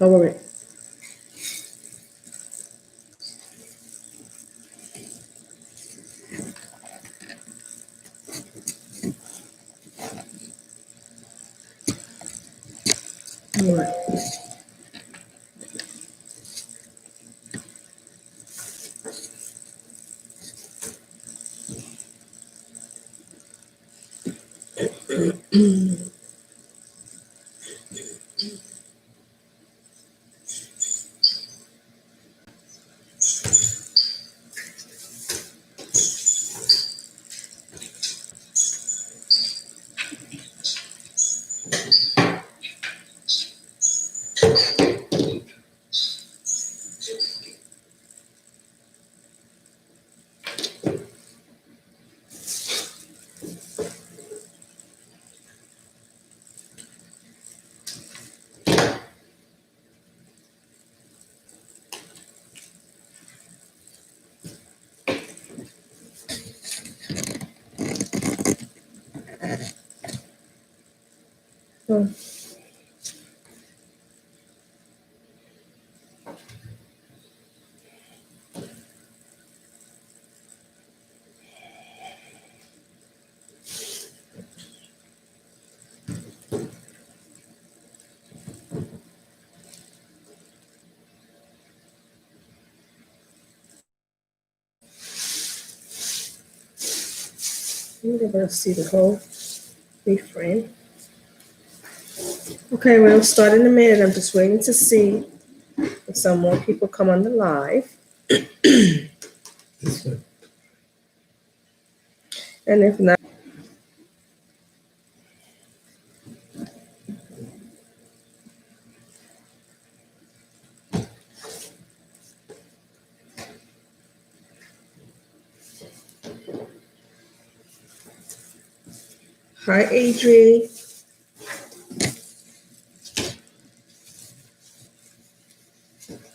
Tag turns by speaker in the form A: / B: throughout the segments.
A: Over it. All right. So, you're able to see the whole reframe. Okay, we'll start in a minute. I'm just waiting to see if some more people come on the live. And if not, hi, Adri.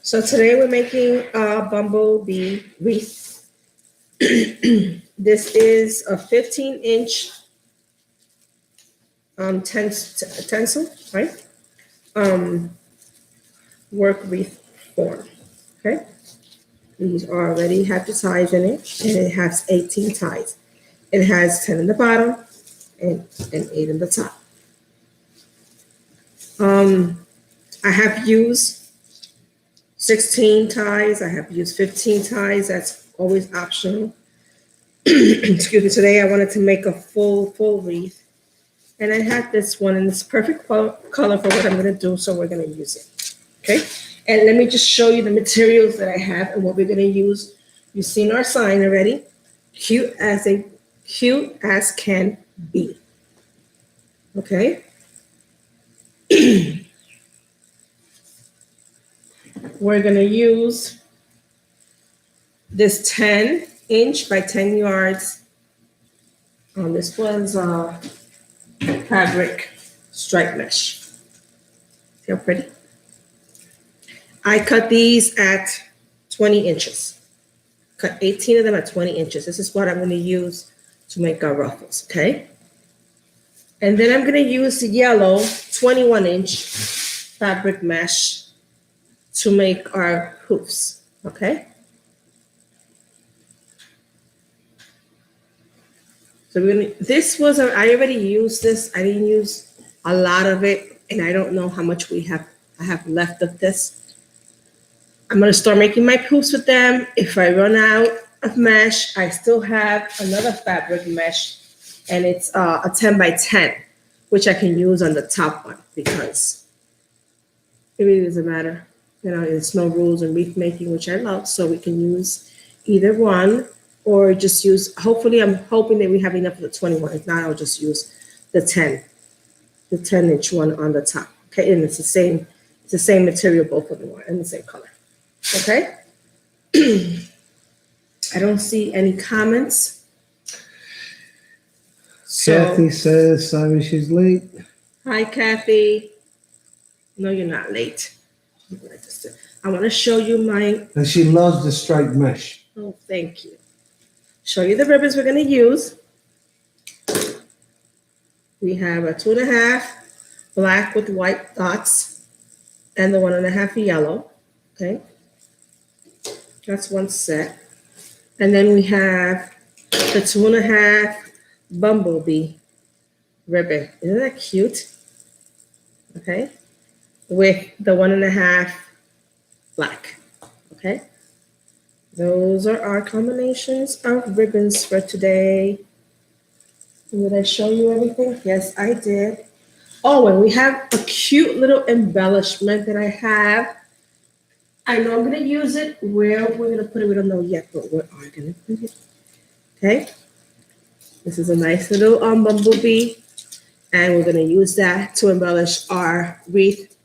A: So today we're making a Bumble Bee Wreath. This is a 15-inch stencil, right? Work wreath form. Okay. These already have the ties in it, and it has 18 ties. It has 10 in the bottom and 8 in the top. I have used 16 ties. I have used 15 ties. That's always optional. Excuse me. Today I wanted to make a full wreath. And I had this one, and it's perfect color for what I'm going to do, so we're going to use it. Okay? And let me just show you the materials that I have and what we're going to use. You've seen our sign already. Cute as can be. Okay? We're going to use this 10-inch by 10 yards. This one's fabric stripe mesh. See how pretty? I cut these at 20 inches. Cut 18 of them at 20 inches. This is what I'm going to use to make our ruffles, okay? And then I'm going to use the yellow 21-inch fabric mesh to make our poofs, okay? So I already used this. I didn't use a lot of it, and I don't know how much I have left of this. I'm going to start making my poofs with them. If I run out of mesh, I still have another fabric mesh, and it's a 10 by 10, which I can use on the top one because it really doesn't matter. You know, there's no rules in wreath making, which I love, so we can use either one or just use, hopefully I'm hoping that we have enough of the 21. If not, I'll just use the 10-inch one on the top. Okay, and it's the same material, both of them are in the same color. Okay. I don't see any comments.
B: Kathy says, sorry she's late.
A: Hi, Kathy. No, you're not late. I want to show you my.
B: And she loves the striped mesh.
A: Oh, thank you. Show you the ribbons we're going to use. We have a 2.5 black with white dots. and the 1.5 yellow. Okay, that's one set. And then we have the 2.5 Bumble Bee ribbon. Isn't that cute? Okay, with the 1.5 black. Okay, those are our combinations of ribbons for today. Did I show you everything? Yes, I did. Oh, and we have a cute little embellishment that I have. I know I'm gonna use it. Where we're gonna put it, we don't know yet, but we are gonna put it. Okay. This is a nice little bumblebee, and we're gonna use that to embellish our wreath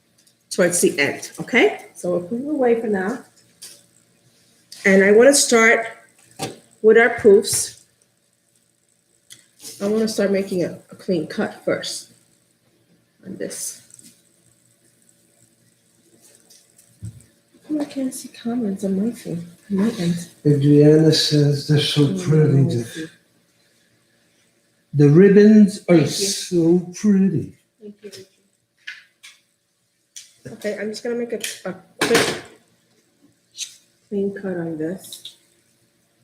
A: towards the end. Okay. So we'll put it away for now. And I want to start with our poofs. I want to start making a clean cut first on this. I can't see comments on my thing. On my end.
B: Adriana says they're so pretty. The ribbons are so pretty.
A: Thank you. Okay, I'm just gonna make a quick clean cut on this.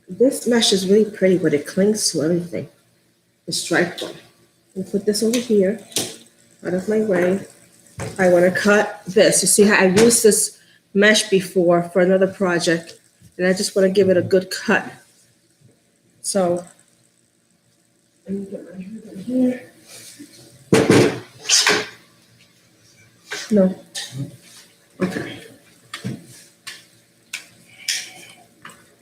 A: This mesh is really pretty, but it clings to everything. The striped one. I'll put this over here, out of my way. I want to cut this. You see how I used this mesh before for another project, and I just want to give it a good cut. So, let me get my ribbon here. No. Okay.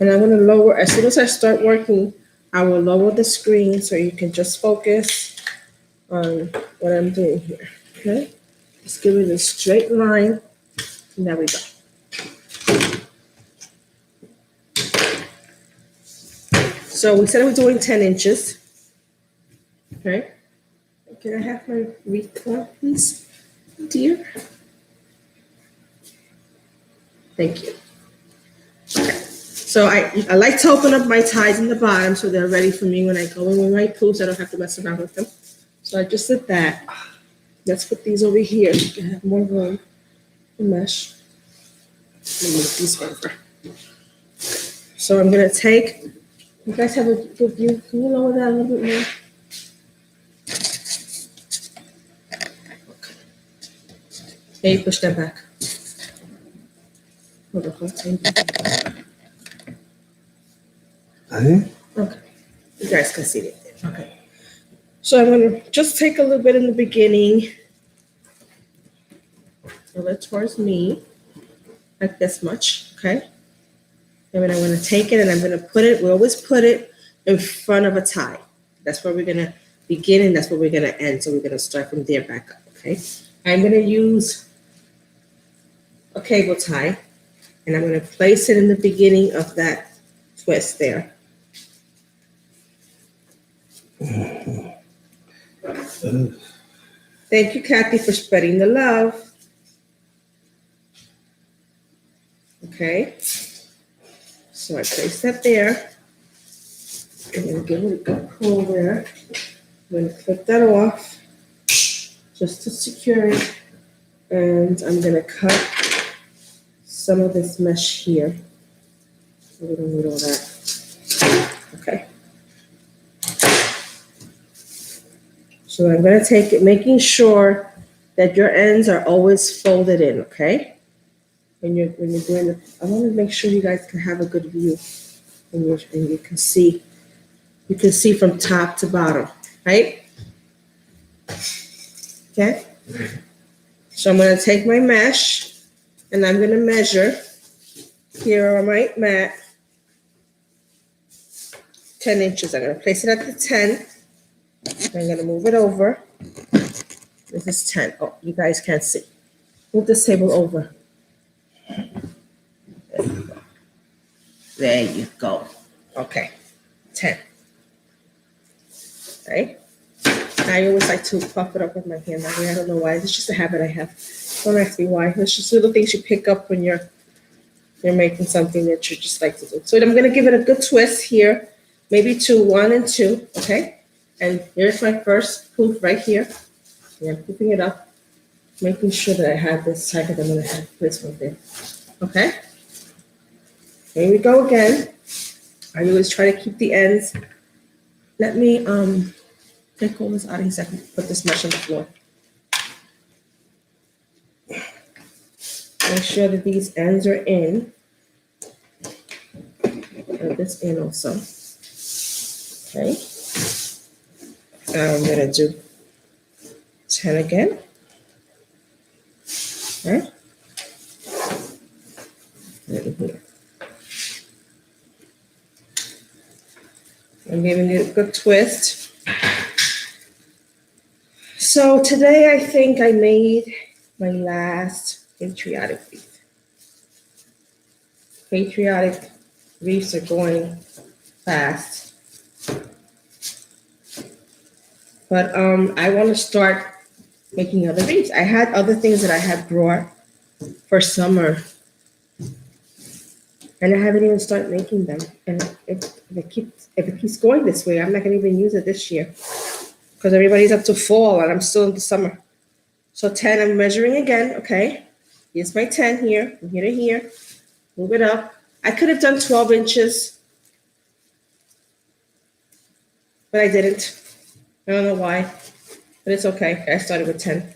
A: And I'm going to lower, as soon as I start working, I will lower the screen so you can just focus on what I'm doing here. Okay? Just give it a straight line. And there we go. So we said we're doing 10 inches. Okay? Can I have my wreath on, please, dear? Thank you. Okay. So I like to open up my ties in the bottom so they're ready for me when I go in with my poofs. I don't have to mess around with them. So I just did that. Let's put these over here so you can have more room to mesh. Let me move these over. So I'm going to take, you guys have a good view. Can you lower that a little bit more? Okay. Hey, push that back. Hold on. Okay. You guys can see it. Okay. So I'm going to just take a little bit in the beginning. A little towards me. Like this much. Okay. And then I'm going to take it and I'm going to put it, we always put it in front of a tie. That's where we're going to begin and that's where we're going to end. So we're going to start from there back up. Okay. I'm going to use a cable tie and I'm going to place it in the beginning of that twist there. Thank you, Kathy, for spreading the love. Okay. So I place that there. I'm going to give it a good pull there. I'm going to clip that off just to secure it. And I'm going to cut some of this mesh here. So we don't need all that. Okay. So I'm going to take it, making sure that your ends are always folded in, okay? When you're doing it, I want to make sure you guys can have a good view and you can see from top to bottom, right? Okay? So I'm going to take my mesh and I'm going to measure here on my mat 10 inches. I'm going to place it at the 10. I'm going to move it over. This is 10. Oh, you guys can't see. Move this table over. There you go. There you go. Okay. 10. Right? I always like to puff it up with my hand. I don't know why. It's just a habit I have. Don't ask me why. It's just little things you pick up when you're making something that you just like to do. So I'm going to give it a good twist here. Maybe 2, 1 and 2. Okay? And here's my first poof right here. And I'm poofing it up. making sure that I have this side because I'm gonna have this one there. Okay. Here we go again. I always try to keep the ends. Let me take all this out of here so I can put this mesh on the floor. Make sure that these ends are in. Put this in also. Okay. Now I'm gonna do 10 again. Okay. Right here. I'm giving it a good twist. So today I think I made my last patriotic wreath. Patriotic wreaths are going fast. But I want to start making other wreaths. I had other things that I had brought for summer. And I haven't even started making them. And if it keeps going this way, I'm not going to even use it this year. Because everybody's up to fall and I'm still in the summer. So 10, I'm measuring again, okay? Here's my 10 here, from here to here. Move it up. I could have done 12 inches, but I didn't. I don't know why, but it's okay. I started with 10.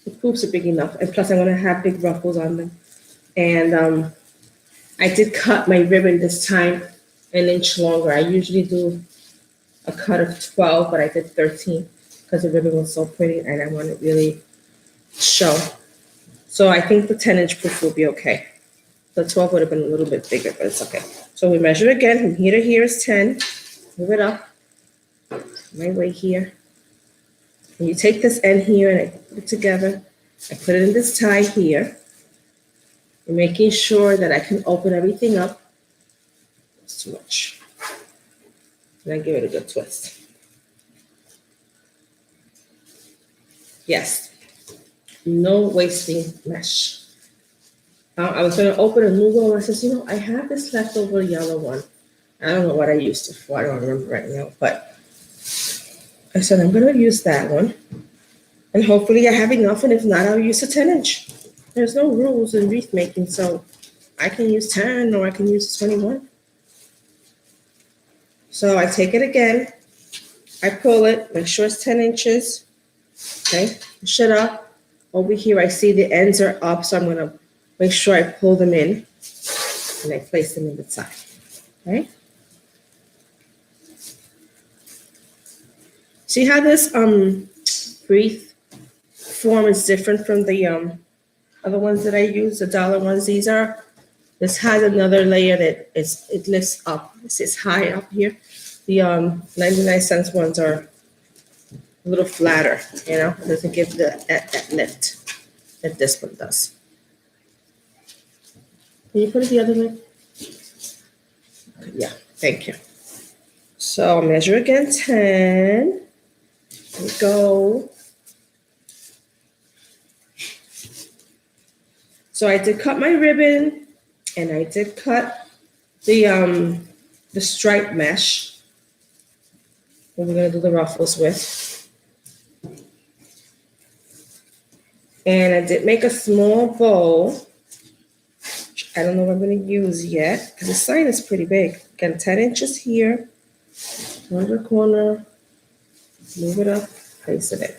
A: The poofs are big enough, and plus I'm gonna have big ruffles on them. And I did cut my ribbon this time an inch longer. I usually do a cut of 12, but I did 13 because the ribbon was so pretty and I want it really show. So I think the 10-inch poof will be okay. The 12 would have been a little bit bigger, but it's okay. So we measure again. From here to here is 10. Move it up. My way here. And you take this end here and I put it together. I put it in this tie here. I'm making sure that I can open everything up. It's too much. And I give it a good twist. Yes. No wasting mesh. I was going to open a new one. I said, I have this leftover yellow one. I don't know what I used it for. I don't remember right now. But I said, I'm going to use that one. And hopefully I have enough. And if not, I'll use a 10-inch. There's no rules in wreath making. So I can use 10 or I can use 21. So I take it again. I pull it. Make sure it's 10 inches. Okay. Push it up. Over here, I see the ends are up. So I'm going to make sure I pull them in and I place them in the side. Okay. See how this wreath form is different from the other ones that I use, the dollar ones. This has another layer that it lifts up. This is high up here. The 99-cent ones are a little flatter, It doesn't give that lift that this one does. Can you put it the other way? Yeah, thank you. So measure again, 10. Here we go. So I did cut my ribbon and I did cut the stripe mesh that we're gonna do the ruffles with. And I did make a small bow, which I don't know what I'm going to use yet, because the sign is pretty big. Again, 10 inches here, on the corner, move it up, place it in.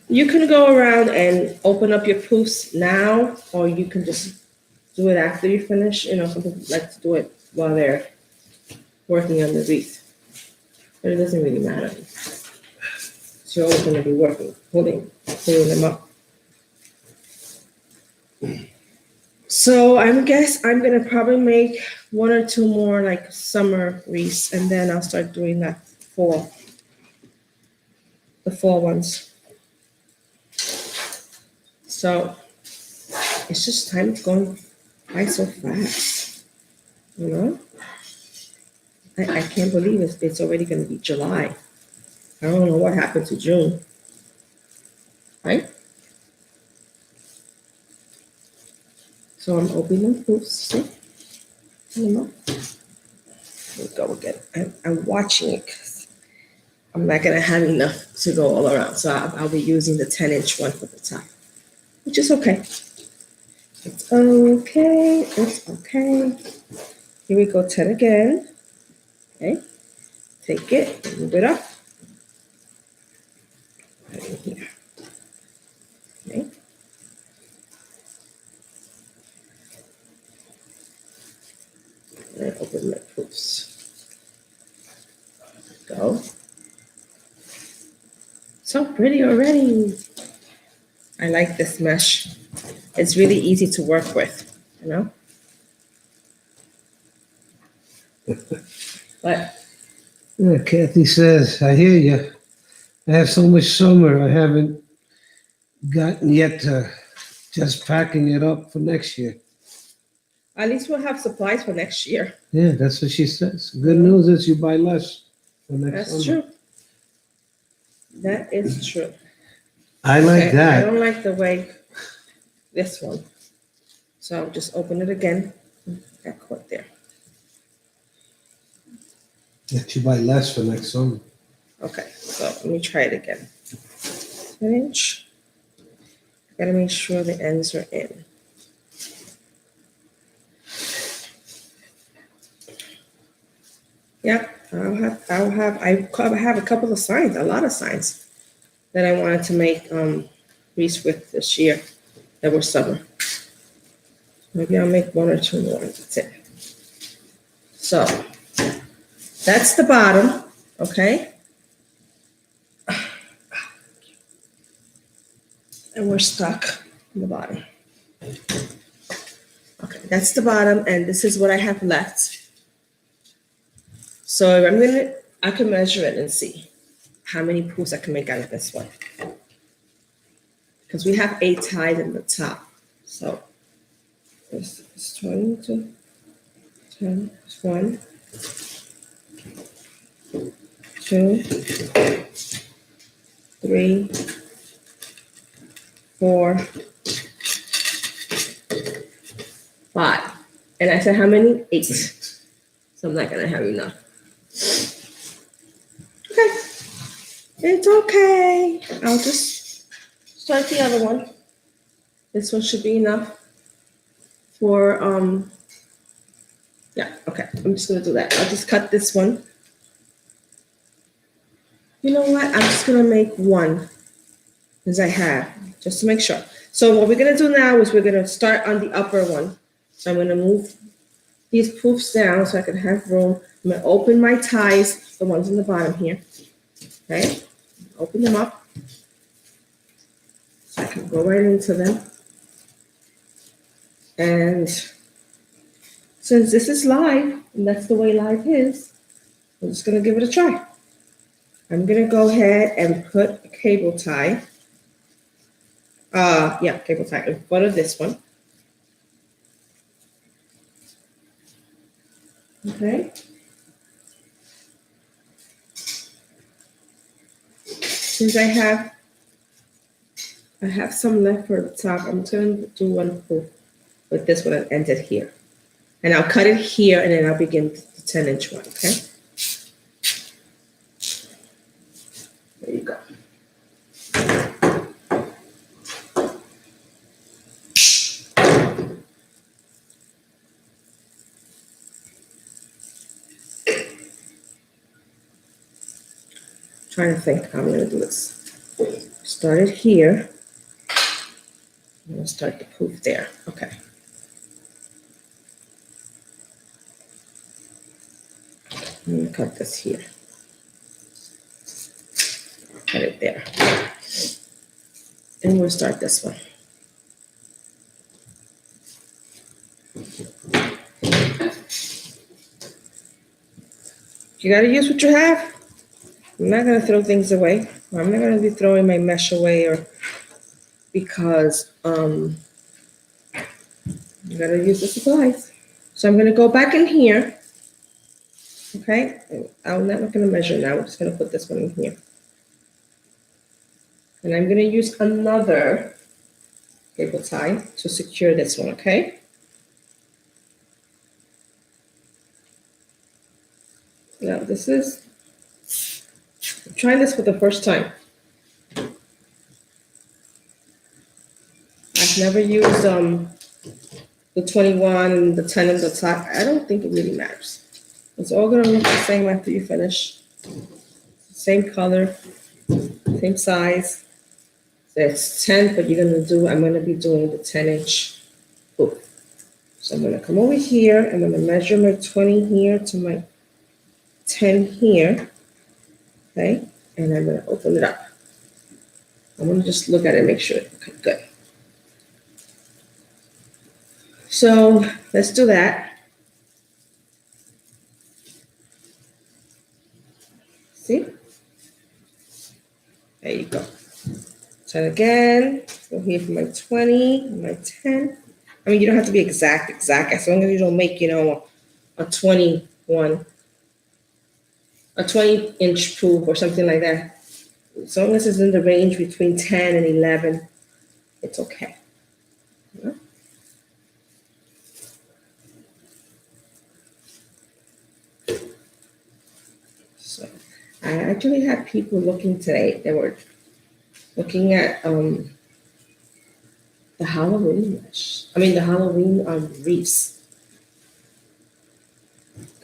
A: You can go around and open up your poofs now, or you can just do it after you finish. Some people like to do it while they're working on the wreath. But it doesn't really matter. So you're always going to be working, pulling them up. So I guess I'm going to probably make 1 or 2 more like summer wreaths, and then I'll start doing the fall ones. So it's just time going by so fast, I can't believe it's already going to be July. I don't know what happened to June, right? So I'm opening poofs, see? Here we go again. I'm watching it. I'm not gonna have enough to go all around. So I'll be using the 10-inch one for the top, which is okay. It's okay, it's okay. Here we go, 10 again. Okay, take it, move it up. Right in here. Okay. And open my proofs. Go. So pretty already. I like this mesh. It's really easy to work with, you know? But
B: Yeah, Kathy says, I hear you. I have so much summer I haven't gotten yet to just packing it up for next year.
A: at least we'll have supplies for next year.
B: Yeah, that's what she says. Good news is you buy less for next
A: That's
B: summer.
A: true. That is true.
B: I like
A: Okay, I
B: that.
A: don't like the way this one. So I'll just open it again. That caught there.
B: That you buy less for next summer.
A: Okay, so let me try it again. 10 inch. Gotta make sure the ends are in. Yep, I have a couple of signs, a lot of signs that I wanted to make wreaths with this year that were summer. Maybe I'll make one or two more. That's it. So that's the bottom, okay? And we're stuck in the bottom. Okay, that's the bottom, and this is what I have left. So I can measure it and see how many poofs I can make out of this one. Because we have 8 ties in the top. So it's 22, 10, 1, 2, 3, 4, 5. And I said how many? 8. So I'm not gonna have enough. Okay. It's okay. I'll just start the other one. This one should be enough for yeah, okay. I'm just gonna do that. I'll just cut this one. You know what? I'm just gonna make one as I have, just to make sure. So what we're gonna do now is we're gonna start on the upper one. So I'm gonna move these poofs down so I can have room. I'm gonna open my ties, the ones in the bottom here. Okay, open them up so I can go right into them. And since this is live, and that's the way live is, I'm just gonna give it a try. I'm gonna go ahead and put a cable tie. Cable tie in front of this one. Okay. Since I have some left for the top, I'm just gonna do one poof with this one and end it here. And I'll cut it here and then I'll begin the 10-inch one, okay? There you go. Trying to think how I'm gonna do this. Start it here. I'm gonna start the poof there. Okay. I'm gonna cut this here. Cut it there. And we'll start this one. You gotta use what you have. I'm not gonna throw things away. I'm not gonna be throwing my mesh away or because you gotta use the supplies. So I'm gonna go back in here. Okay, I'm not gonna measure now. I'm just gonna put this one in here. And I'm gonna use another cable tie to secure this one, okay? Now this is trying this for the first time. I've never used the 21 and the 10 in the top. I don't think it really matters. It's all gonna look the same after you finish. Same color, same size. That's 10, but I'm gonna be doing the 10-inch poof. So I'm gonna come over here, I'm gonna measure my 20 here to my 10 here, okay? And I'm gonna open it up. I'm gonna just look at it, make sure, okay, good. So let's do that. See? There you go. 10 again, go here for my 20, my 10. I mean, you don't have to be exact, as long as you don't make, a 21, a 20-inch poof or something like that. As long as it's in the range between 10 and 11, it's okay. Yeah. So I actually had people looking today. They were looking at the Halloween wreaths.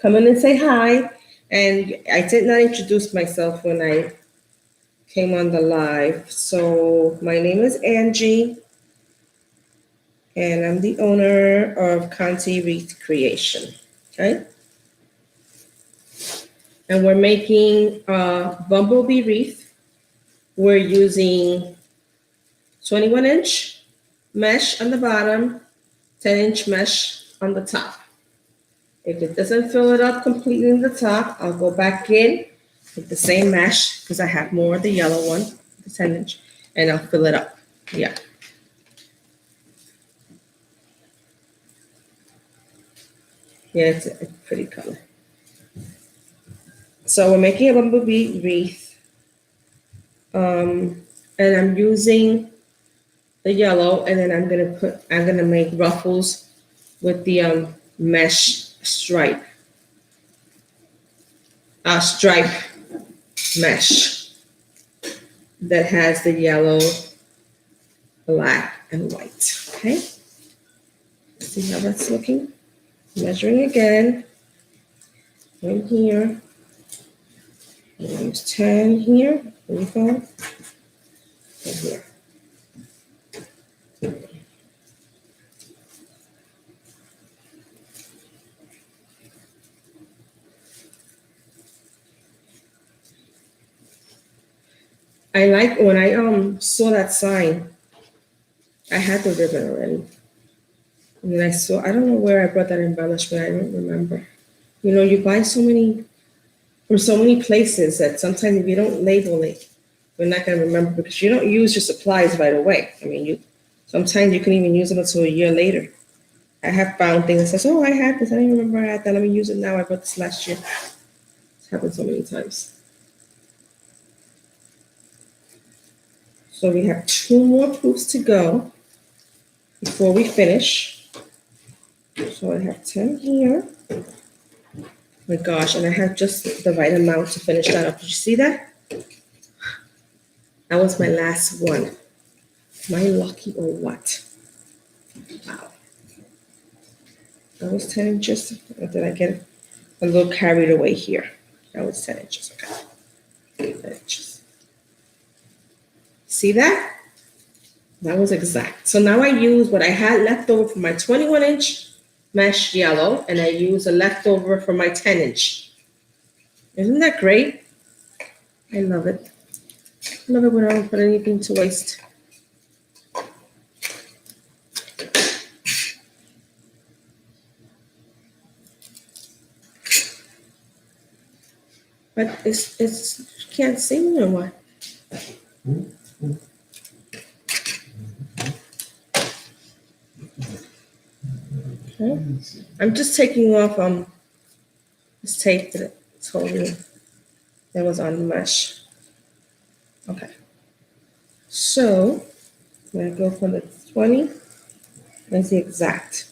A: Come in and say hi. And I did not introduce myself when I came on the live. So my name is Angie, and I'm the owner of Conti Wreath Creation. Okay. And we're making a Bumble Bee Wreath. We're using 21-inch mesh on the bottom, 10-inch mesh on the top. If it doesn't fill it up completely in the top, I'll go back in with the same mesh because I have more of the yellow one, the 10-inch, and I'll fill it up. Yeah. Yeah, it's a pretty color. So we're making a bumblebee wreath. And I'm using the yellow, and then I'm gonna make ruffles with the mesh stripe mesh that has the yellow, black, and white. Okay. See how that's looking? Measuring again. In here. Use 10 here. 25. And here. I like when I saw that sign, I had the ribbon already. And then I don't know where I bought that embellishment, I don't remember. You buy from so many places that sometimes if you don't label it, you're not gonna remember because you don't use your supplies right away. I mean, sometimes you can even use them until a year later. I have found things that says, oh, I had this, I don't even remember I had that, let me use it now, I bought this last year. It's happened so many times. So we have 2 more proofs to go before we finish. So I have 10 here. Oh my gosh, and I have just the right amount to finish that up. Did you see that? That was my last one. Am I lucky or what? Wow. That was 10 inches. Or did I get a little carried away here? That was 10 inches. Okay. 10 inches. See that? That was exact. So now I use what I had left over from my 21-inch mesh yellow, and I use a leftover from my 10-inch. Isn't that great? I love it. I love it when I don't put anything to waste. But it's can't sing or what? Okay. I'm just taking off this tape that it's holding that was on the mesh. Okay. So I'm gonna go from the 20. That's the exact.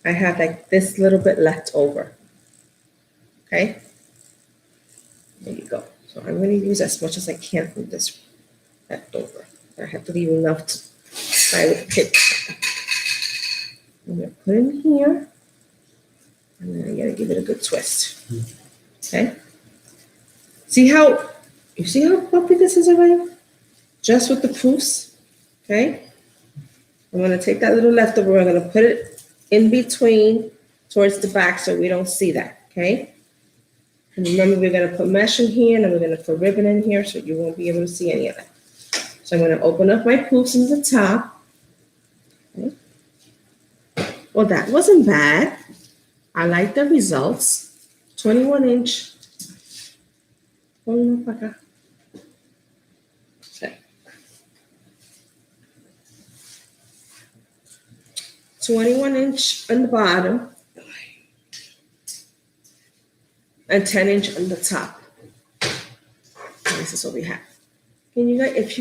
A: I have like this little bit left over. Okay. There you go. So I'm going to use as much as I can from this leftover. I have to leave enough to try with the kids. I'm going to put it in here. And then I'm going to give it a good twist. Okay? You see how fluffy this is already? Just with the poofs. Okay? I'm going to take that little leftover. I'm going to put it in between towards the back so we don't see that. Okay? And remember, we're going to put mesh in here and we're going to put ribbon in here so you won't be able to see any of that. So I'm going to open up my poofs in the top. Okay. Well, that wasn't bad. I like the results. 21-inch. Okay. 21-inch on the bottom and 10-inch on the top. And this is what we have. Can you guys, if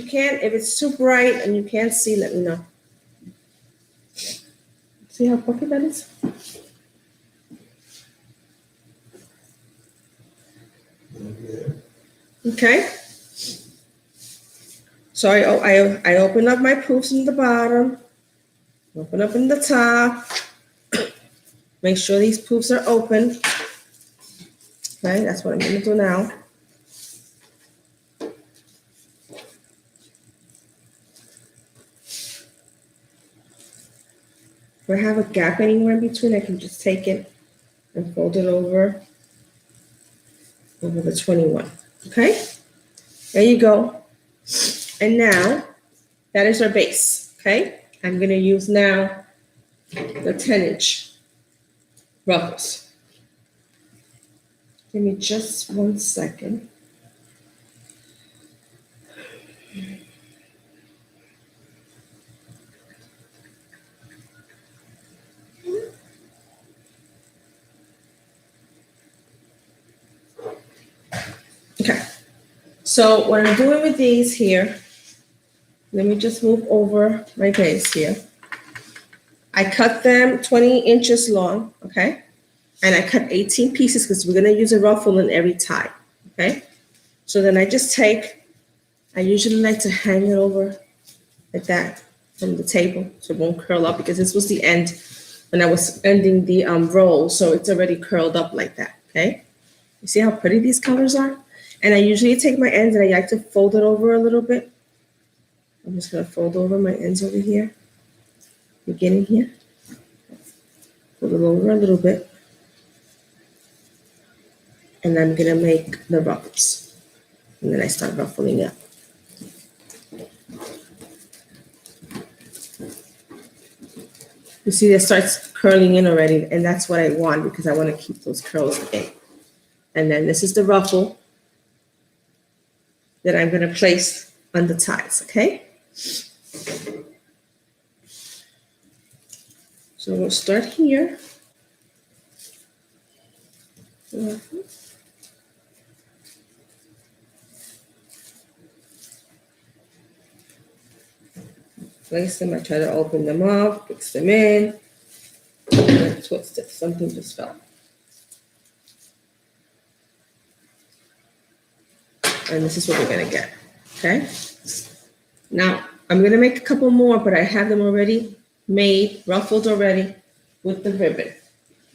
A: it's too bright and you can't see, let me know. See how puffy that is? Okay. So I open up my poofs in the bottom, open up in the top. Make sure these poofs are open. Okay, that's what I'm going to do now. If I have a gap anywhere in between, I can just take it and fold it over the 21. Okay, there you go. And now that is our base. Okay, I'm going to use now the 10-inch ruffles. Give me just 1 second. Okay, so what I'm doing with these here, let me just move over my base here. I cut them 20 inches long, okay? And I cut 18 pieces because we're gonna use a ruffle in every tie, okay? So then I usually like to hang it over like that from the table so it won't curl up because this was the end when I was ending the roll, so it's already curled up like that, okay? You see how pretty these colors are? And I usually take my ends and I like to fold it over a little bit. I'm just gonna fold over my ends over here, beginning here. Fold it over a little bit. And I'm gonna make the ruffles. And then I start ruffling up. You see, it starts curling in already, and that's what I want because I want to keep those curls in. And then this is the ruffle that I'm going to place on the ties, okay? So we'll start here. Place them, I try to open them up, fix them in, and then twist it. Something just fell. And this is what we're gonna get, okay? Now, I'm gonna make a couple more, but I have them already made, ruffled already with the ribbon.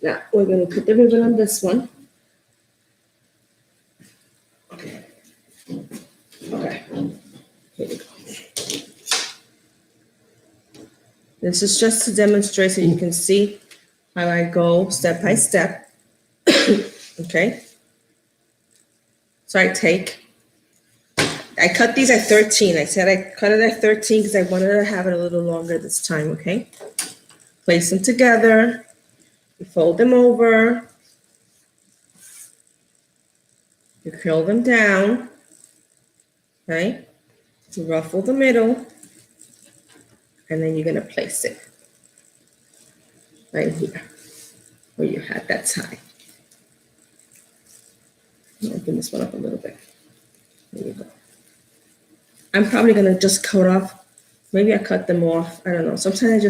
A: Now, we're gonna put the ribbon on this one. Okay. Okay, here we go. This is just to demonstrate so you can see how I go step by step. Okay. So I cut these at 13. I said I cut it at 13 because I wanted to have it a little longer this time, okay? Place them together. You fold them over. You curl them down, okay? You ruffle the middle. And then you're gonna place it right here where you had that tie. Open this one up a little bit. There you go. I'm probably gonna just cut off. Maybe I cut them off. I don't know. Sometimes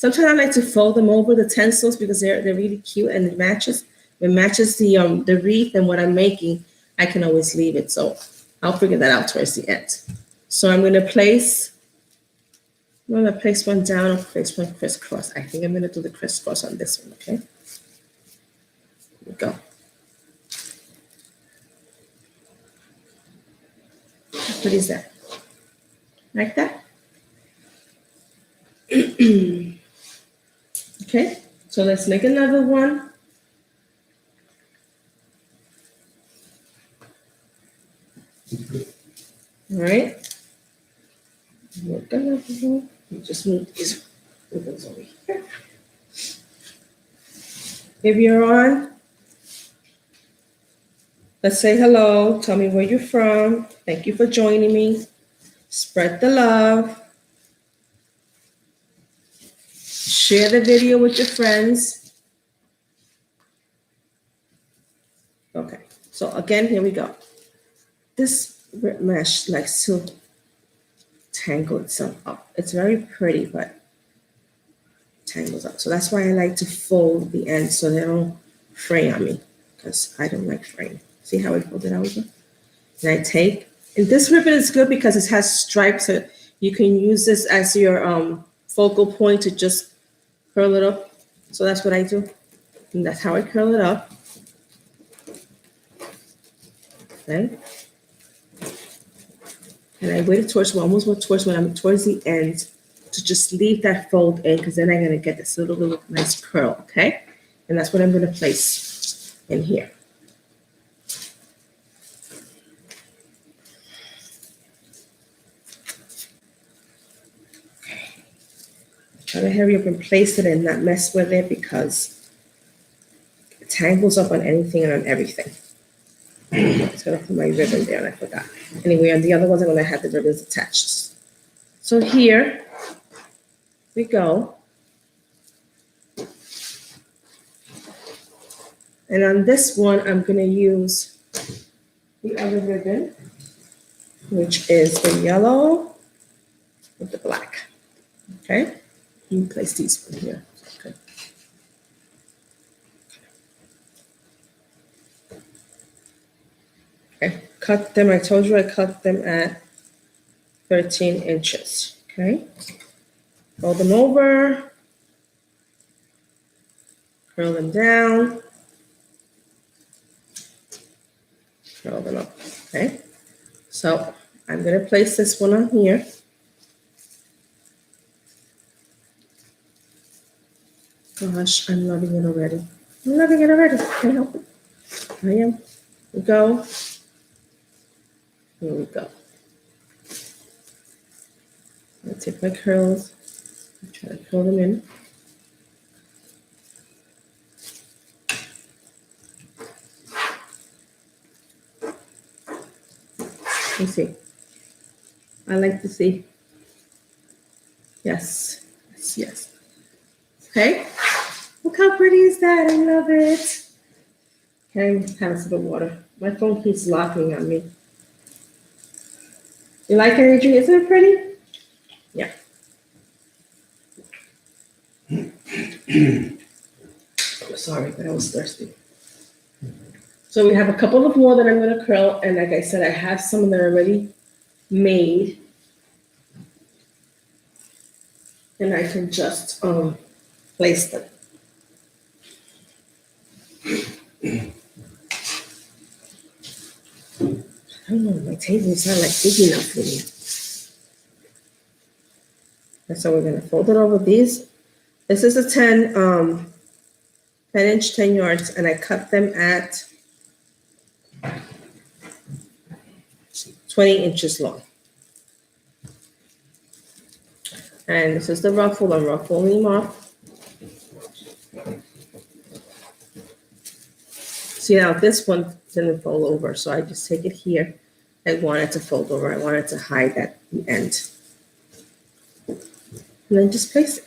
A: I like to fold them over the stencils because they're really cute and it matches. It matches the wreath and what I'm making. I can always leave it. So I'll figure that out towards the end. So I'm going to place one down and place one crisscross. I think I'm going to do the crisscross on this one, okay? Here we go. How pretty is that? Like that? Okay, so let's make another one. All right. Make another one. Just move these ribbons over here. If you're on, let's say hello. Tell me where you're from. Thank you for joining me. Spread the love. Share the video with your friends. Okay, so again, here we go. This rib mesh likes to tangle itself up. It's very pretty, but tangles up. So that's why I like to fold the ends so they don't fray on me, because I don't like fraying. See how I fold it out? And I take, and this ribbon is good because it has stripes, so you can use this as your focal point to just curl it up. So that's what I do. And that's how I curl it up. Okay. And I wait towards when I'm towards the end to just leave that fold in, because then I'm going to get this little nice curl, okay? And that's what I'm going to place in here. Try to hurry up and place it and not mess with it, because it tangles up on anything and on everything. I'm just going to put my ribbon there, and I forgot. Anyway, on the other ones, I'm going to have the ribbons attached. So here we go. And on this one, I'm going to use the other ribbon, which is the yellow with the black. Okay? You place these in here. Okay. Okay, cut them. I told you I cut them at 13 inches. Okay, fold them over, curl them down, curl them up. Okay, so I'm going to place this one on here. Gosh, I'm loving it already. I'm loving it already. Can't help it. I am. Here we go. Here we go. I'm going to take my curls and try to curl them in. Let me see. I like to see. Yes. Yes, yes. Okay. Look how pretty is that? I love it. Can I have a sip of water? My phone keeps locking on me. You like it, Adrian? Isn't it pretty? Yeah. I'm sorry, but I was thirsty. So we have a couple of more that I'm going to curl. And like I said, I have some that are already made. And I can just place them. I don't know, my table is not like big enough for me. And so we're going to fold it over these. This is a 10 inch, 10 yards, and I cut them at 20 inches long. And this is the ruffle. I'm ruffling them up. See, now this one didn't fold over, so I just take it here. I want it to fold over. I want it to hide at the end. And then just place it.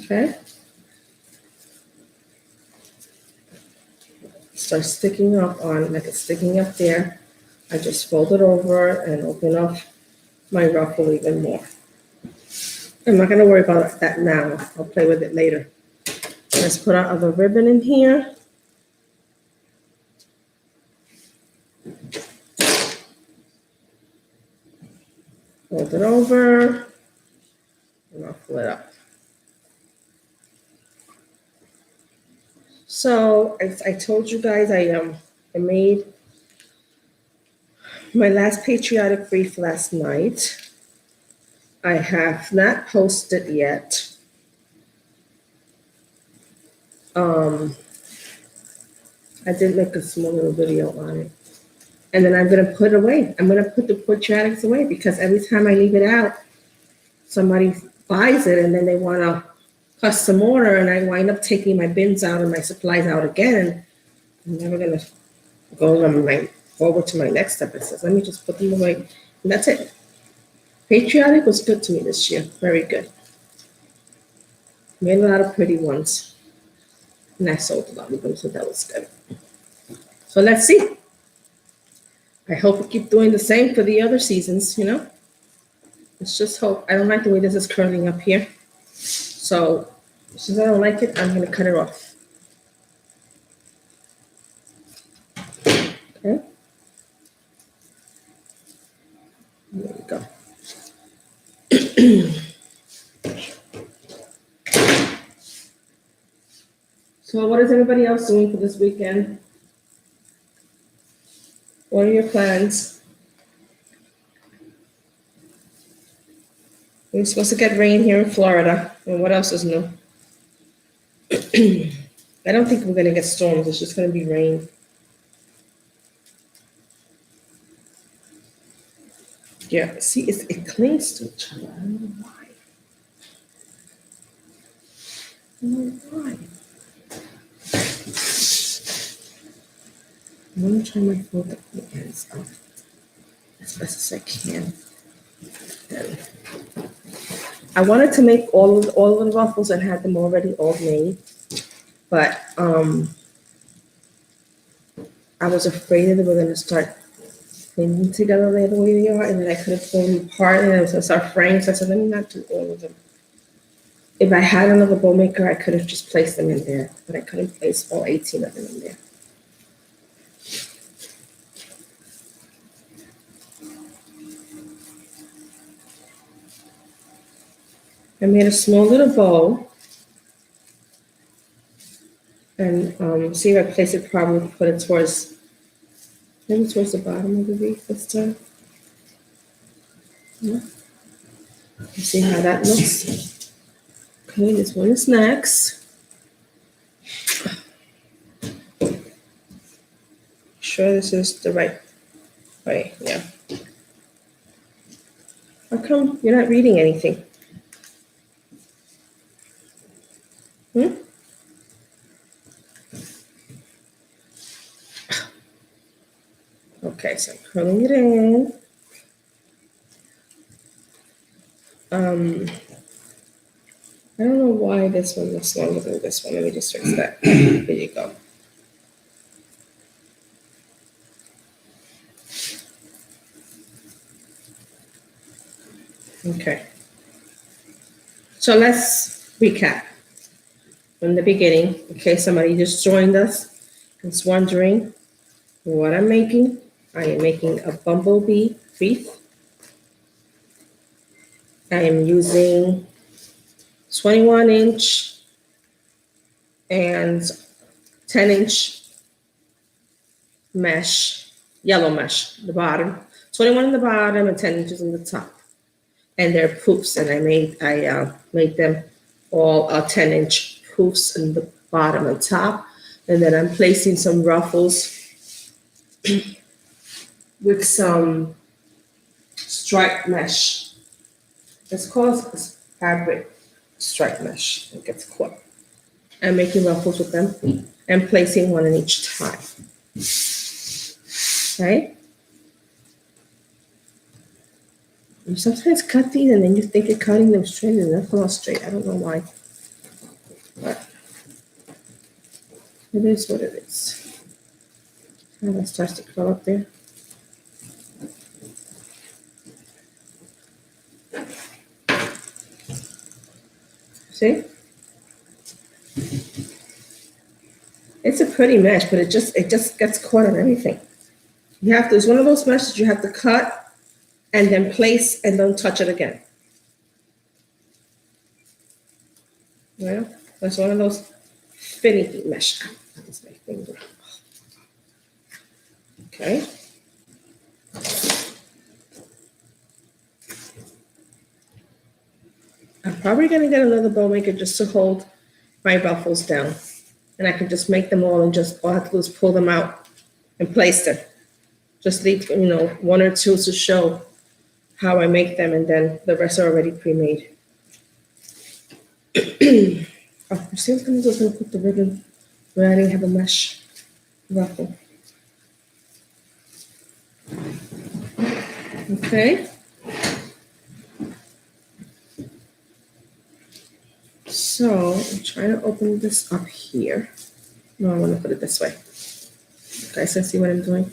A: Okay. Start sticking up on, like it's sticking up there. I just fold it over and open up my ruffle even more. I'm not gonna worry about that now. I'll play with it later. Let's put our other ribbon in here. Fold it over and ruffle it up. So I told you guys I made my last patriotic wreath last night. I have not posted yet. I did make a small little video on it. And then I'm gonna put it away. I'm gonna put the patriotics away because every time I leave it out, somebody buys it and then they wanna custom order and I wind up taking my bins out and my supplies out again. I'm never gonna go forward to my next step. It says, let me just put them away. And that's it. Patriotic was good to me this year. Very good. Made a lot of pretty ones. And I sold a lot of them, so that was good. So let's see. I hope we keep doing the same for the other seasons, you know? Let's just hope. I don't like the way this is curling up here. So since I don't like it, I'm gonna cut it off. Okay. There we go. So what is everybody else doing for this weekend? What are your plans? We're supposed to get rain here in Florida. And what else is new? I don't think we're gonna get storms. It's just gonna be rain. Yeah, see, it clings to each other. I don't know why. I don't know why. I'm gonna try my fold up the ends up as best as I can. Then I wanted to make all of the ruffles and had them already all made, but I was afraid that they were gonna start clinging together the way they are, and then I could have pulled them apart and it was gonna start fraying. So I said, let me not do all of them. If I had another bow maker, I could have just placed them in there, but I couldn't place all 18 of them in there. I made a small little bow, and see if I place it properly, put it maybe towards the bottom of the wreath this time. Yeah. See how that looks. Okay, this one is next. Sure this is the right way, yeah. How come you're not reading anything? Okay, so I'm curling it in. I don't know why this one looks longer than this one. Let me just fix that. There you go. Okay. So let's recap from the beginning, in case somebody just joined us and is wondering what I'm making. I am making a Bumble Bee Wreath. I am using 21-inch and 10-inch mesh, yellow mesh, the bottom. 21 on the bottom and 10 inches on the top. And they're poofs, and I made them all 10-inch poofs in the bottom and top. And then I'm placing some ruffles with some striped mesh. It's called fabric striped mesh. It gets caught. I'm making ruffles with them and placing one in each tie. Okay? You sometimes cut these and then you think you're cutting them straight and they're not straight. I don't know why. But it is what it is. And that starts to curl up there. See? It's a pretty mesh, but it just gets caught on everything. You have to, it's one of those meshes you have to cut and then place and don't touch it again. Well, that's one of those finicky mesh. That's my finger. Okay. I'm probably gonna get another bow maker just to hold my ruffles down. And I can just make them all and just all I have to do is pull them out and place them. Just leave, one or two to show how I make them, and then the rest are already pre-made. Oh, you see what I'm gonna put the ribbon where I didn't have a mesh ruffle. Okay. So I'm trying to open this up here. No, I want to put it this way. You guys can see what I'm doing.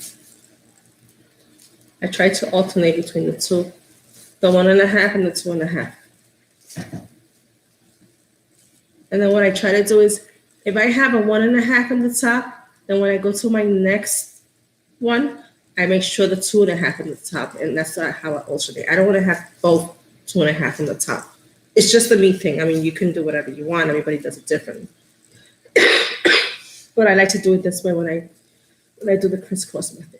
A: I try to alternate between the two, the 1.5 and the 2.5. And then what I try to do is, if I have a 1.5 in the top, then when I go to my next one, I make sure the 2.5 in the top, and that's how I alternate. I don't want to have both 2.5 in the top. It's just a me thing. I mean, you can do whatever you want. Everybody does it differently. But I like to do it this way when I do the crisscross method.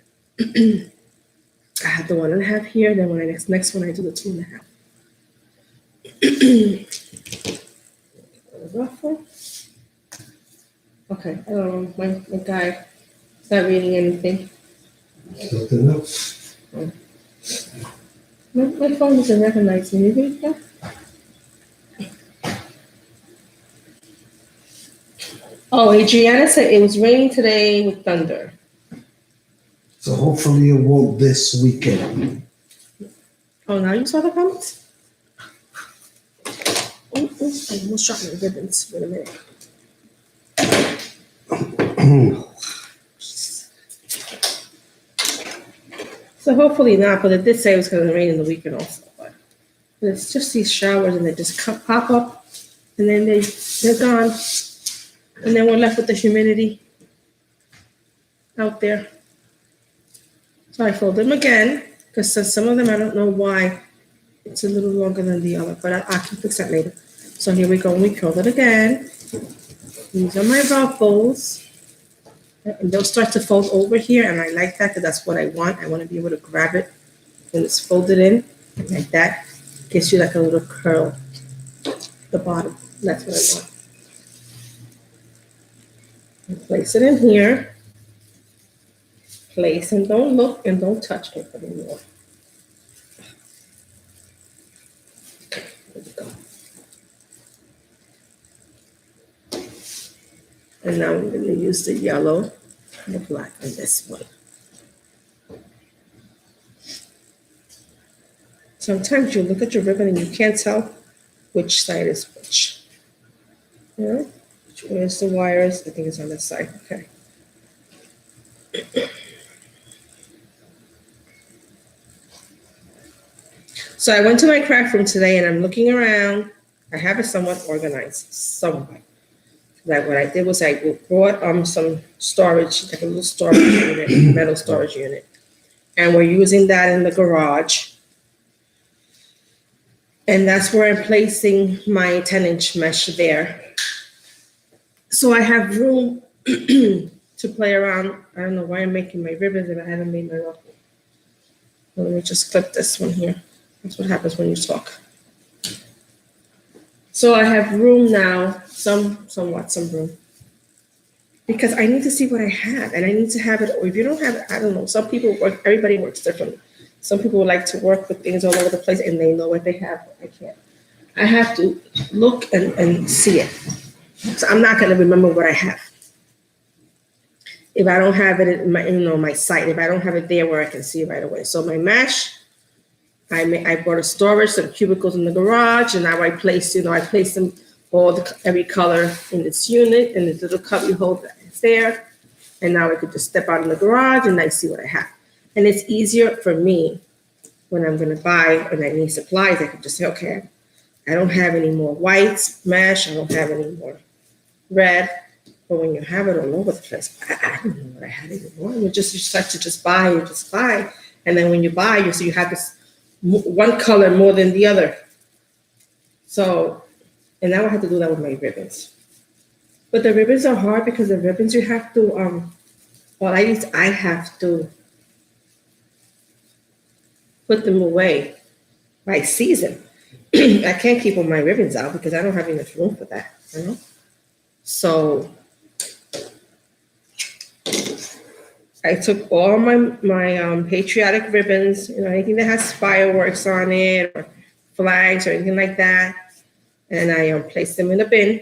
A: I have the 1.5 here, then when I next one I do the 2.5. Ruffle. Okay, I don't know. My guy is not reading anything.
B: Something else.
A: My phone doesn't recognize me. You read that? Oh, Adriana said it was raining today with thunder.
B: So hopefully it won't this weekend.
A: Oh, now you saw the comments? Oh, I almost dropped my ribbons. Wait a minute. So hopefully not, but it did say it was going to rain in the weekend also. But it's just these showers, and they just pop up, and then they're gone. And then we're left with the humidity out there. So I fold them again, because some of them, I don't know why it's a little longer than the other, but I can fix that later. So here we go, we curl it again. These are my ruffles. And they'll start to fold over here, and I like that because that's what I want. I want to be able to grab it and it's folded in like that. Gives you like a little curl at the bottom. That's what I want. And place it in here. Place, and don't look and don't touch it anymore. Okay, there we go. And now I'm going to use the yellow and the black on this one. Sometimes you look at your ribbon and you can't tell which side is which. Yeah? Where's the wires? I think it's on this side. Okay. So I went to my craft room today and I'm looking around. I have it somewhat organized, somewhat. Like what I did was I brought some storage, like a little storage unit, metal storage unit. And we're using that in the garage. And that's where I'm placing my 10-inch mesh there. So I have room to play around. I don't know why I'm making my ribbons if I haven't made my ruffle. Well, let me just clip this one here. That's what happens when you talk. So I have room now, somewhat room. Because I need to see what I have, and I need to have it, or if you don't have it, I don't know. Some people work, everybody works differently. Some people like to work with things all over the place and they know what they have. I can't. I have to look and see it. So I'm not going to remember what I have. If I don't have it in my, my site, if I don't have it there where I can see it right away. So my mesh, I brought a storage, some cubicles in the garage, and now I place them all every color in this unit, and this little cubby hole that's there. And now I could just step out in the garage and I see what I have. And it's easier for me when I'm going to buy and I need supplies. I can just say, okay, I don't have any more whites mesh. I don't have any more red. But when you have it all over the place, I don't know what I had anymore. You start to just buy, and then when you buy, you have this one color more than the other. So, and now I have to do that with my ribbons. But the ribbons are hard because the ribbons you have to well, at least I have to put them away by season. I can't keep all my ribbons out because I don't have enough room for that, you know. So I took all my patriotic ribbons, anything that has fireworks on it or flags or anything like that, and I placed them in a bin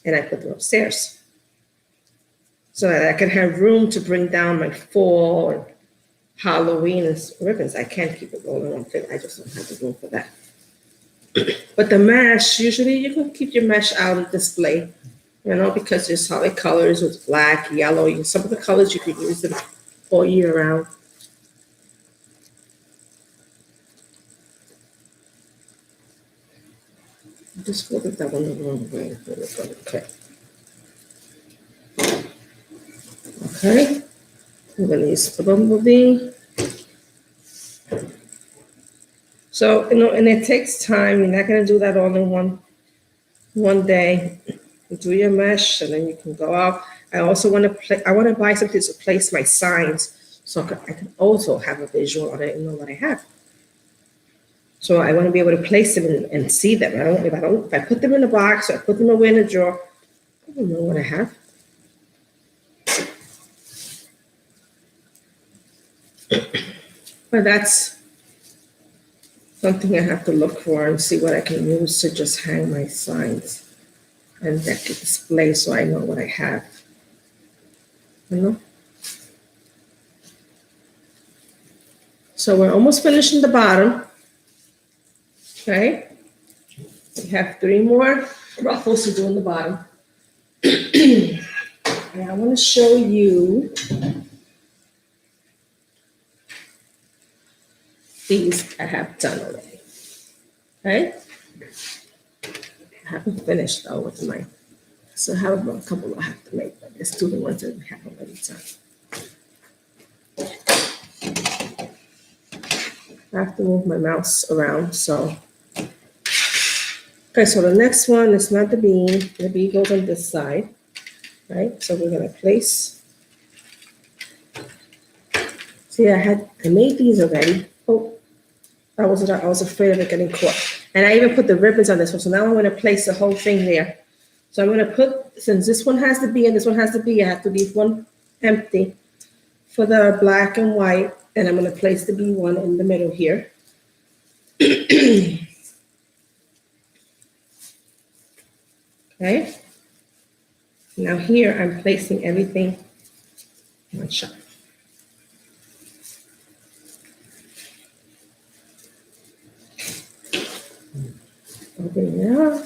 A: and I put them upstairs so that I can have room to bring down my fall or Halloween ribbons. I can't keep it all in one thing. I just don't have the room for that. But the mesh, usually you can keep your mesh out on display, because there's solid colors with black, yellow. Some of the colors you can use them all year round. I just folded that one the wrong way. Okay. Okay. I'm going to use the Bumble Bee. So, and it takes time. You're not going to do that all in one day. You do your mesh, and then you can go out. I also want to buy something to place my signs, so I can also have a visual on it and know what I have. So I want to be able to place them and see them. If I put them in a box or I put them away in a drawer, I don't know what I have. But that's something I have to look for and see what I can use to just hang my signs and that can display so I know what I have. So we're almost finishing the bottom. Okay. We have 3 more ruffles to do in the bottom. And I want to show you these I have done already. Okay. I haven't finished though with mine. So I have a couple I have to make, but let's do the ones that we have already done. I have to move my mouse around, so. Okay, so the next one is not the bean. The bean goes on this side, right? So we're gonna place. See, I made these already. Oh, I was afraid of it getting caught. And I even put the ribbons on this one. So now I'm gonna place the whole thing there. So I'm gonna put, since this one has the bee and this one has the bee, I have to leave one empty for the black and white. And I'm gonna place the bee one in the middle here. Okay. Now here I'm placing everything in one shot. Opening it up.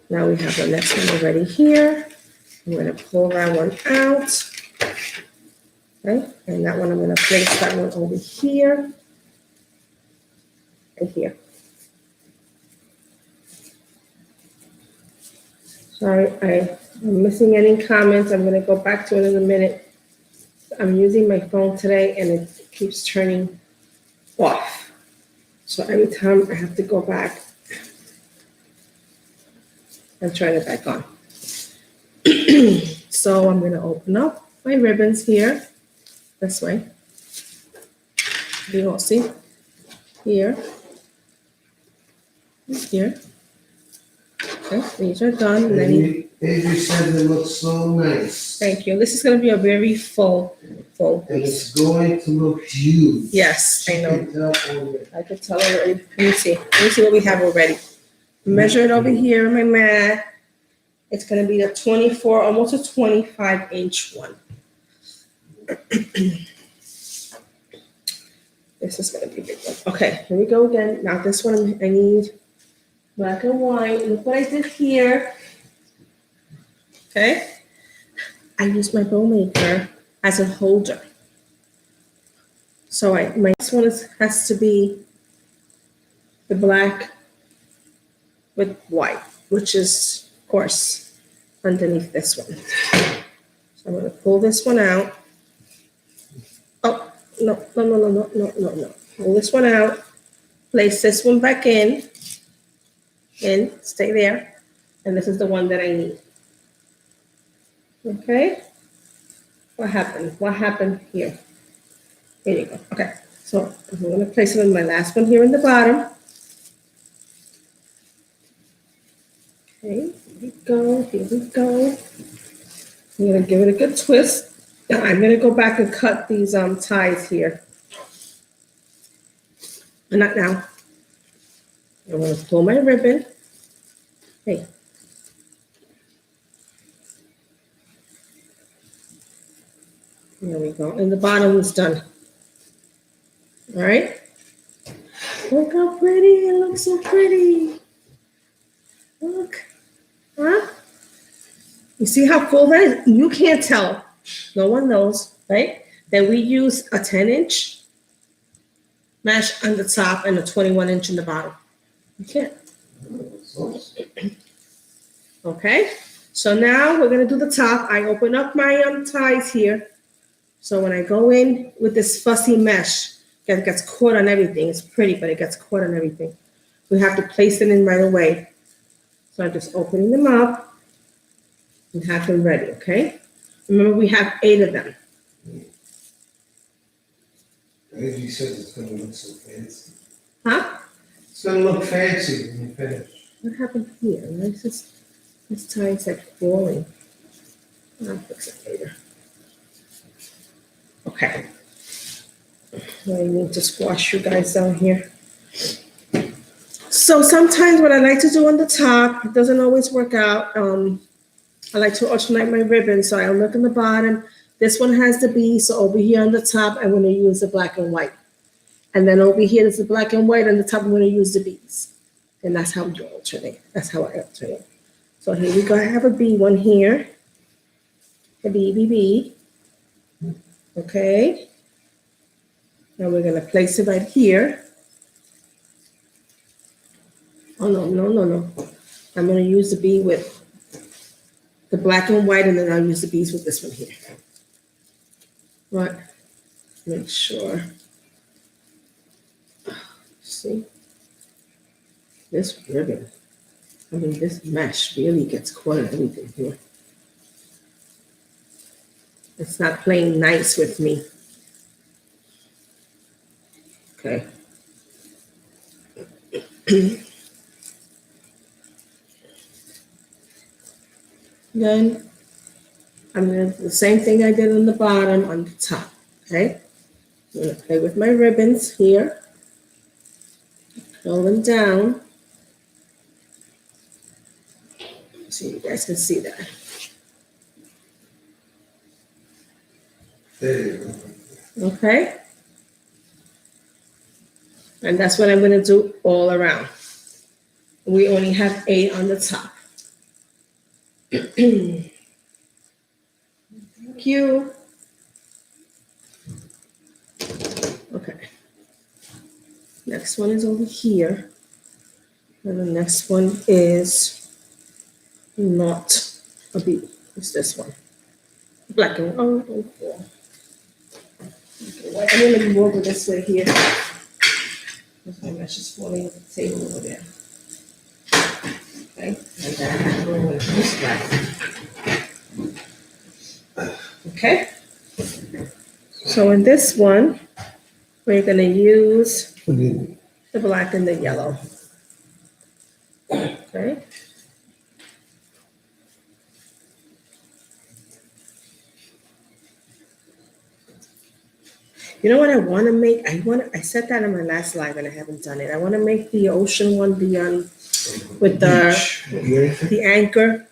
A: Now we have the next one already here. I'm going to pull that one out. Okay, and that one I'm going to place that one over here and here. Sorry, I'm missing any comments. I'm going to go back to it in a minute. I'm using my phone today and it keeps turning off. So every time I have to go back and turn it back on. So I'm going to open up my ribbons here, this way. You all see? Here. Here. Okay, these are done. And then
B: Avery said they look so nice.
A: Thank you. This is going to be a very full
B: And it's going to look huge.
A: Yes, I know. I could tell already. Let me see what we have already. Measure it over here on my mat. It's going to be a 24, almost a 25-inch one. This is going to be a big one. Okay, here we go again. Now this one I need black and white. Look what I did here. Okay. I used my bow maker as a holder. So my next one has to be the black with white, which is, of course, underneath this one. So I'm gonna pull this one out. Oh, no. Pull this one out, place this one back in, stay there. And this is the one that I need. Okay? What happened? What happened here? Here you go. Okay. So I'm gonna place it on my last one here in the bottom. Okay, here we go, here we go. I'm gonna give it a good twist. Now I'm gonna go back and cut these ties here. But not now. I'm gonna pull my ribbon. Hey. There we go. And the bottom is done. All right. Look how pretty. It looks so pretty. Look. Huh? You see how full that is? You can't tell. No one knows, right? That we use a 10-inch mesh on the top and a 21-inch in the bottom. You can't. Okay. So now we're gonna do the top. I open up my ties here. So when I go in with this fussy mesh, it gets caught on everything. It's pretty, but it gets caught on everything. We have to place it in right away. So I'm just opening them up and have them ready, okay? Remember, we have 8 of them.
B: As you said, it's gonna look so fancy.
A: Huh?
B: It's gonna look fancy when you finish.
A: What happened here? This tie is like falling. I'll fix it later. Okay. I need to squash you guys down here. So sometimes what I like to do on the top, it doesn't always work out. I like to alternate my ribbon. So I look in the bottom. This one has the B. So over here on the top, I'm going to use the black and white. And then over here is the black and white. On the top, I'm going to use the B's. And that's how you alternate. That's how I alternate. So here we go. I have a B one here. A B. Okay. Now we're going to place it right here. Oh, no. I'm going to use the B with the black and white, and then I'll use the B's with this one here. Right. Make sure. See? This ribbon, this mesh really gets caught in everything here. It's not playing nice with me. Okay. Then I'm going to do the same thing I did on the bottom on the top. Okay. I'm going to play with my ribbons here. Curl them down. So you guys can see that.
B: There you go.
A: Okay. And that's what I'm going to do all around. We only have 8 on the top. Thank you. Okay. Next one is over here. And the next one is not a B. It's this one. Black and white. Oh. Okay, I'm going to move over this way here. My mesh is falling on the table over there. Okay, and then I have to go with this black. Okay, so in this one, we're going to use the black and the yellow. Okay. You know what I want to make? I said that in my last live and I haven't done it. I want to make the ocean one, with the anchor.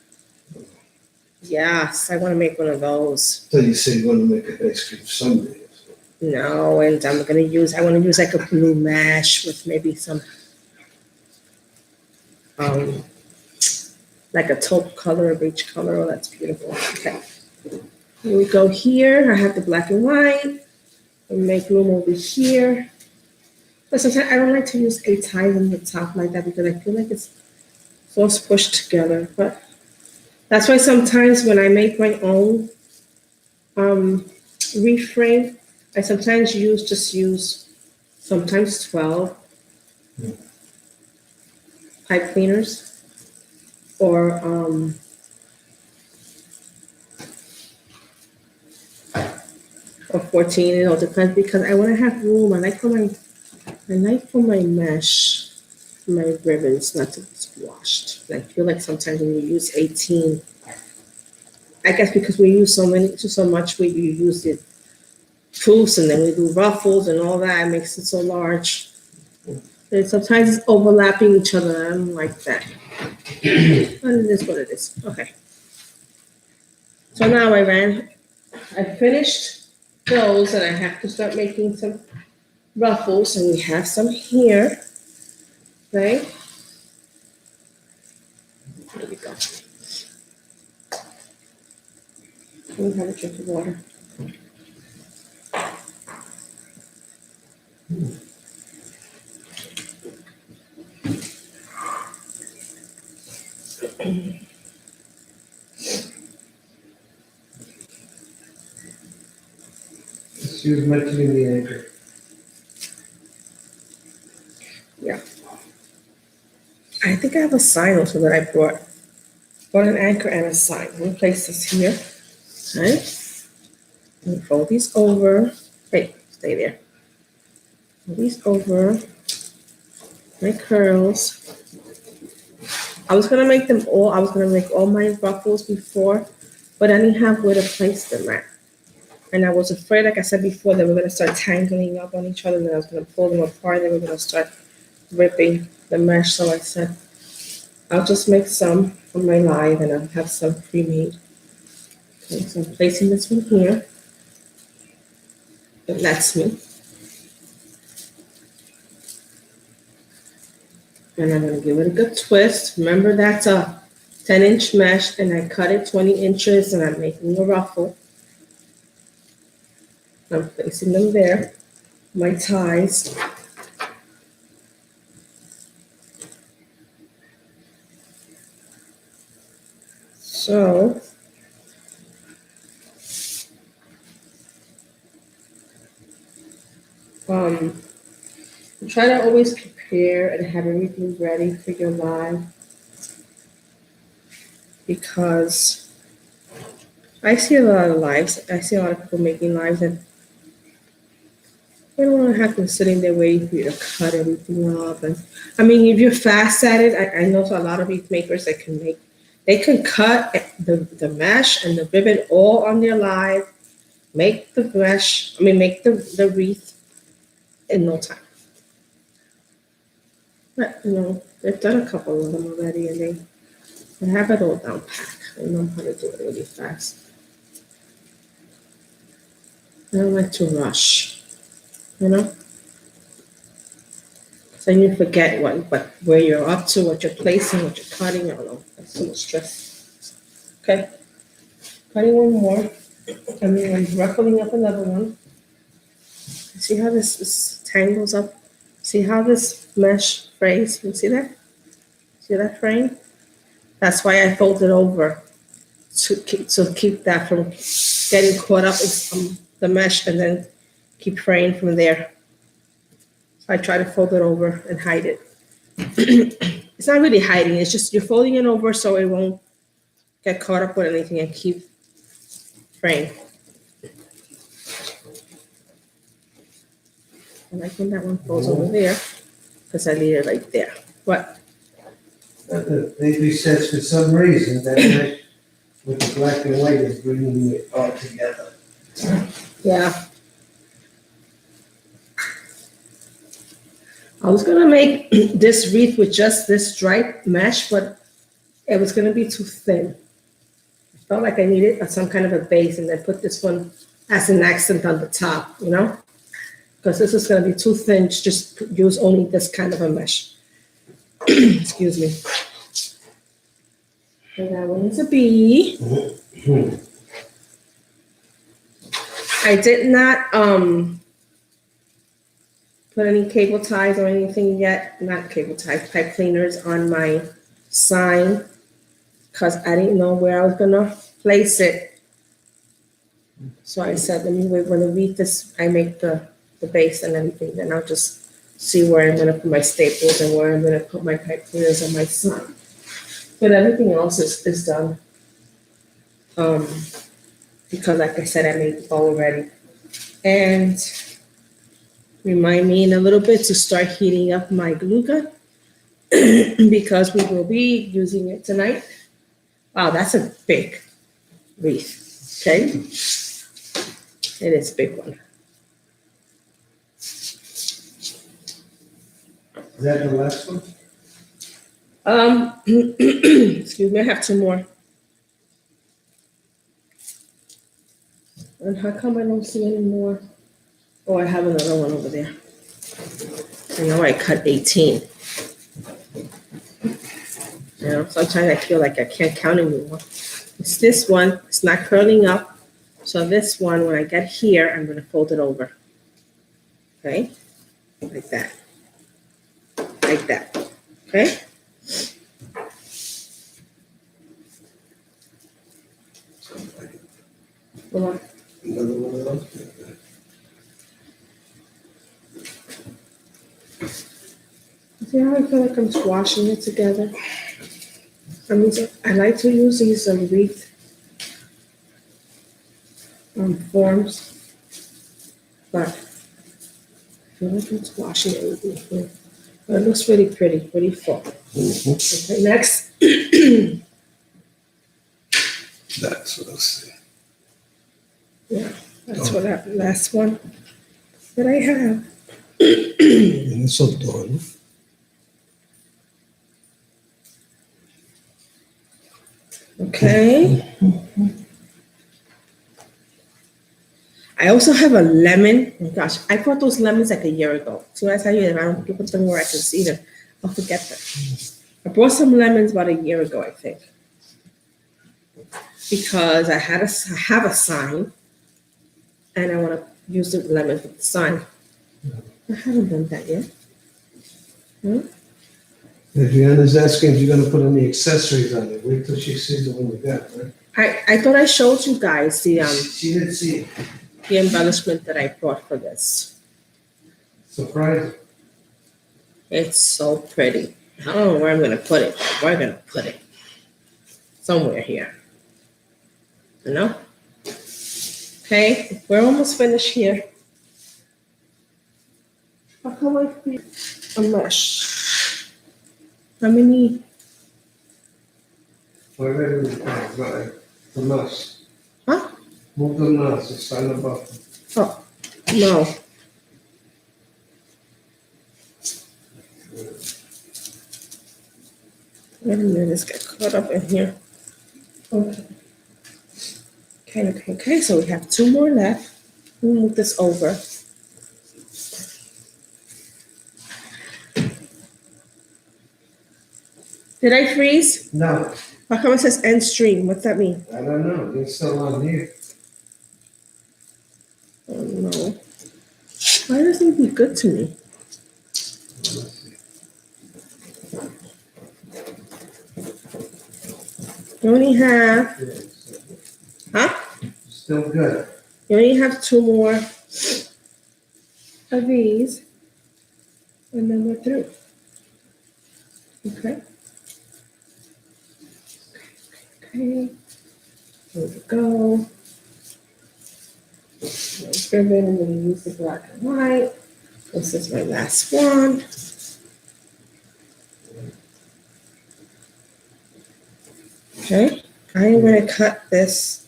A: Yes, I want to make one of those.
B: So you say you want to make an ice cream sundae.
A: No, and I want to use like a blue mesh with maybe some like a taupe color, a beige color. Oh, that's beautiful. Okay. Here we go here. I have the black and white. And make room over here. But sometimes I don't like to use 8 ties on the top like that because I feel like it's Those pushed together. But that's why sometimes when I make my own reframe, I sometimes use sometimes 12 pipe cleaners or 14. It all depends because I want to have room. I like for my mesh, my ribbons not to be squashed. And I feel like sometimes when you use 18, I guess because we use so much, we use the proofs and then we do ruffles and all that. It makes it so large. And sometimes it's overlapping each other. I don't like that. But it is what it is. Okay. So now I finished those and I have to start making some ruffles and we have some here. Right? There we go. Let me have a drink of water.
B: She was mentioning the anchor.
A: Yeah. I think I have a sign also that I brought. Brought an anchor and a sign. Let me place this here. Right? Let me fold these over. Wait, stay there. Fold these over. My curls. I was gonna make all my ruffles before, but I didn't have where to place them at. And I was afraid, like I said before, that we're gonna start tangling up on each other, and then I was gonna pull them apart, and then we're gonna start ripping the mesh. So I said, I'll just make some on my live, and I'll have some pre-made. Okay, so I'm placing this one here. It lets me. And I'm gonna give it a good twist. Remember that's a 10-inch mesh and I cut it 20 inches and I'm making a ruffle. I'm placing them there, my ties. So, try to always prepare and have everything ready for your live because I see a lot of lives. I see a lot of people making lives and they don't want to have them sitting there waiting for you to cut everything up. And I mean, if you're fast at it, I know a lot of these makers that they can cut the mesh and the ribbon all on their live, make the the wreath in no time. But, they've done a couple of them already and they have it all down pat. They know how to do it really fast. I don't like to rush, So you forget where you're up to, what you're placing, what you're cutting. I don't know. That's so much stress. Okay. Cutting one more. And then I'm ruffling up another one. See how this tangles up? See how this mesh frays? You see that? See that frame? That's why I fold it over to keep that from getting caught up in the mesh and then keep fraying from there. So I try to fold it over and hide it. It's not really hiding, it's just you're folding it over so it won't get caught up with anything and keep fraying. I like when that one falls over there because I leave it right there. What?
B: Maybe says for some reason that mesh with the black and white is bringing it all together.
A: Yeah. I was gonna make this wreath with just this striped mesh, but it was gonna be too thin. I felt like I needed some kind of a base and then put this one as an accent on the top, Because this is gonna be too thin, just use only this kind of a mesh. Excuse me. And that one is a bee. I did not put any cable ties or anything yet. Not cable ties, pipe cleaners on my sign because I didn't know where I was gonna place it. So I said, let me wait when I read this, I make the base and everything, then I'll just see where I'm gonna put my staples and where I'm gonna put my pipe cleaners and my sign. But everything else is done. Because like I said, I made the bowl already. And remind me in a little bit to start heating up my glue gun because we will be using it tonight. Wow, that's a big wreath, okay? It is a big one.
B: Is that the last one?
A: Excuse me, I have two more. And how come I don't see any more? Oh, I have another one over there. I know I cut 18. You know, sometimes I feel like I can't count anymore. It's this one, it's not curling up. So this one, when I get here, I'm gonna fold it over. Okay? Like that. Like that. Okay? Come on.
B: Another one of those?
A: See how I feel like I'm squashing it together? I like to use these wreath forms, but I feel like I'm squashing it. But it looks really pretty, really full.
B: Mm-hmm.
A: Okay, next.
B: That's what I see.
A: Yeah, that's what happened. Last one that I have.
B: And it's so done.
A: Okay. I also have a lemon. Oh gosh, I bought those lemons like a year ago. So I tell you, if I don't put them where I can see them, I'll forget them. I bought some lemons about a year ago, I think, because I have a sign, and I want to use the lemon with the sign. I haven't done that yet.
B: Adriana's asking if you're gonna put any accessories on it. Wait till she sees the one you got, right?
A: I thought I showed you guys
B: She didn't see it.
A: the embellishment that I bought for this.
B: Surprising.
A: It's so pretty. I don't know where I'm gonna put it, but we're gonna put it somewhere here. You know? Okay, we're almost finished here. How come I feel a mesh? How many?
B: Where is the mouse?
A: Huh?
B: Move the mouse. It's on the button.
A: Oh, no. Wait a minute, this got caught up in here. Okay. Okay, so we have two more left. We'll move this over. Did I freeze?
B: No,
A: How come it says end stream? What's that mean?
B: I don't know. It's still on here.
A: Oh no. Why doesn't it be good to me?
B: Let's see.
A: You only have,
B: Yeah, it's
A: huh?
B: still good.
A: You only have two more of these. And then we're through. Okay. Okay. Here we go. Ribbon, I'm going to use the black and white. This is my last one. Okay, I am going to cut this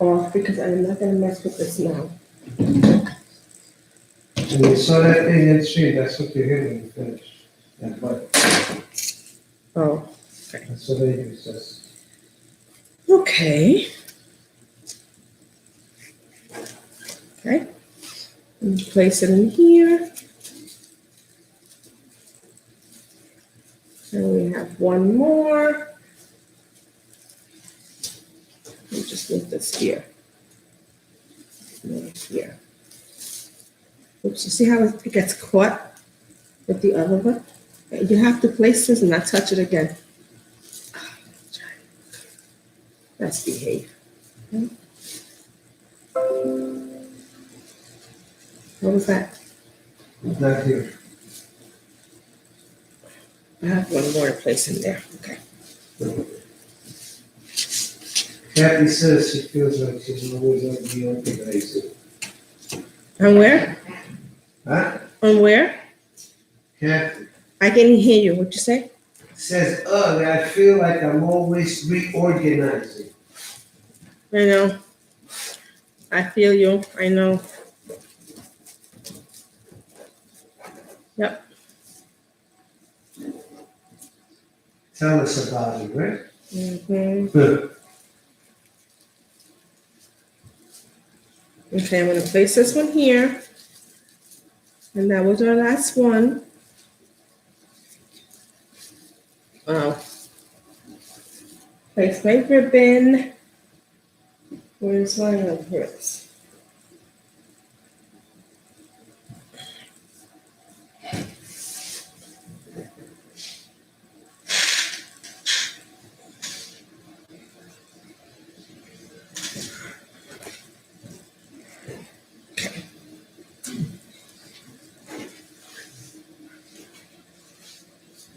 A: off because I'm not going to mess with this now.
B: And you saw that thing in the street. That's what you hear when you finish. That button.
A: Oh,
B: That's what they use. That's
A: okay. Okay, and place it in here. And we have one more. We just need this here. And here. Oops, you see how it gets caught with the other one? You have to place this and not touch it again. Let's behave. What was that?
B: Not here.
A: I have one more to place in there. Okay.
B: Kathy says she feels like she's always going to be organizing.
A: On where?
B: Huh?
A: On where?
B: Kathy
A: I can hear you. What you say?
B: says, ugh, I feel like I'm always reorganizing.
A: I know. I feel you. I know. Yep.
B: Tell us about it, right?
A: Mm-hmm. Okay, I'm gonna place this one here. And that was our last one. Place my ribbon. Where's my here it is.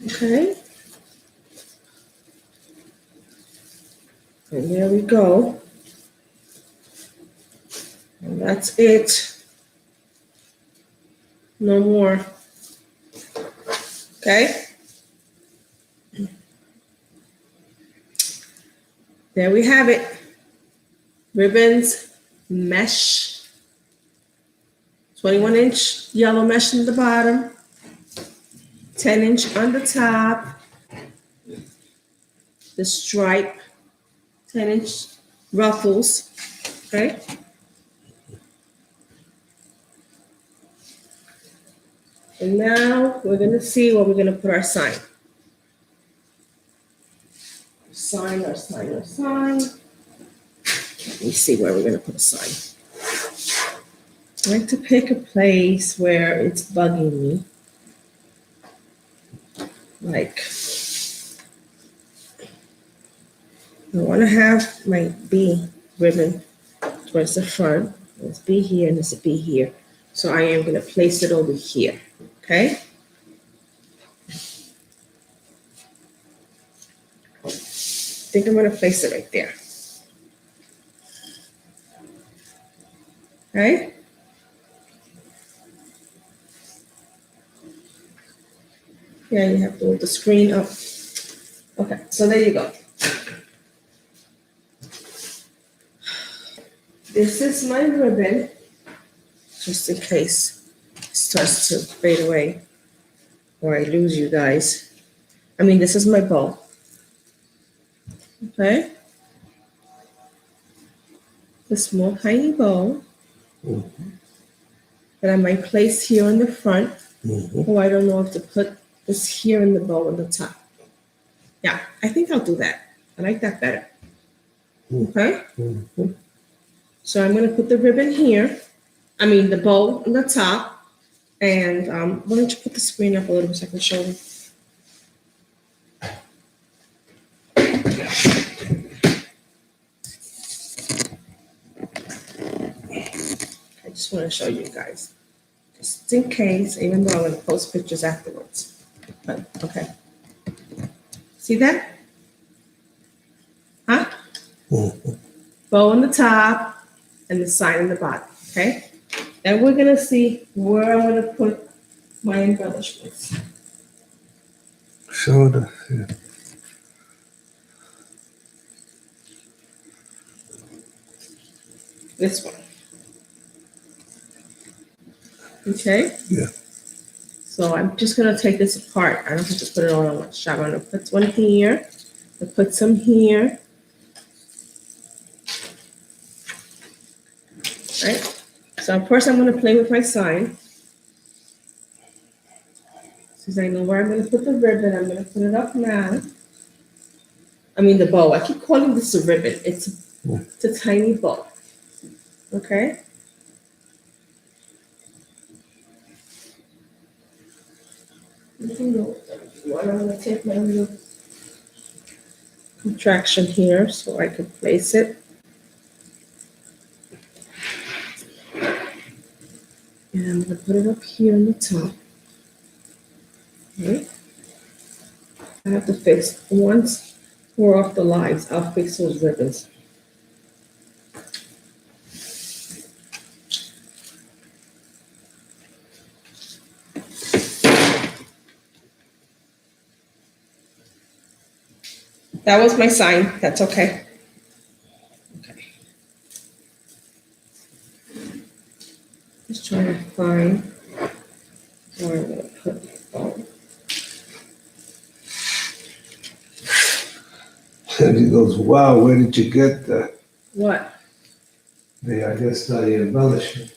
A: Okay. And there we go. And that's it. No more. Okay. There we have it. Ribbons, mesh, 21-inch yellow mesh in the bottom, 10-inch on the top, the stripe, 10-inch ruffles, okay? And now we're gonna see where we're gonna put our sign. Sign. Let me see where we're gonna put a sign. I like to pick a place where it's bugging me. Like, I wanna have my B ribbon towards the front. Let's be here and this will be here. So I am gonna place it over here, okay? I think I'm gonna place it right there. Okay? Yeah, you have to move the screen up. Okay, so there you go. This is my ribbon, just in case it starts to fade away or I lose you guys. I mean, this is my bow. Okay? The small tiny bow that I might place here in the front. Oh, I don't know if to put this here in the bow on the top. Yeah, I think I'll do that. I like that better. Okay? So I'm gonna put the ribbon here. I mean the bow on the top. And why don't you put the screen up a little bit so I can show you. I just want to show you guys. Just in case, even though I'm gonna post pictures afterwards. But okay. See that? Huh? Bow on the top and the sign on the bottom. Okay? And we're gonna see where I'm gonna put my embellishments.
B: Show the, yeah.
A: This one. Okay?
B: Yeah.
A: So I'm just gonna take this apart. I don't have to put it all in one shot. I'm gonna put one here. I'll put some here. Right? So first I'm gonna play with my sign. Since I know where I'm gonna put the ribbon, I'm gonna put it up now. I mean the bow. I keep calling this a ribbon. It's a tiny bow. Okay? You can go. I'm gonna take my little contraction here so I can place it. And I'm going to put it up here on the top. Okay. I have to fix, once we're off the lines, I'll fix those ribbons. That was my sign. That's okay. Okay. Just trying to find where I'm going to put my phone.
B: And he goes, wow, where did you get that?
A: What?
B: I guess the embellishment.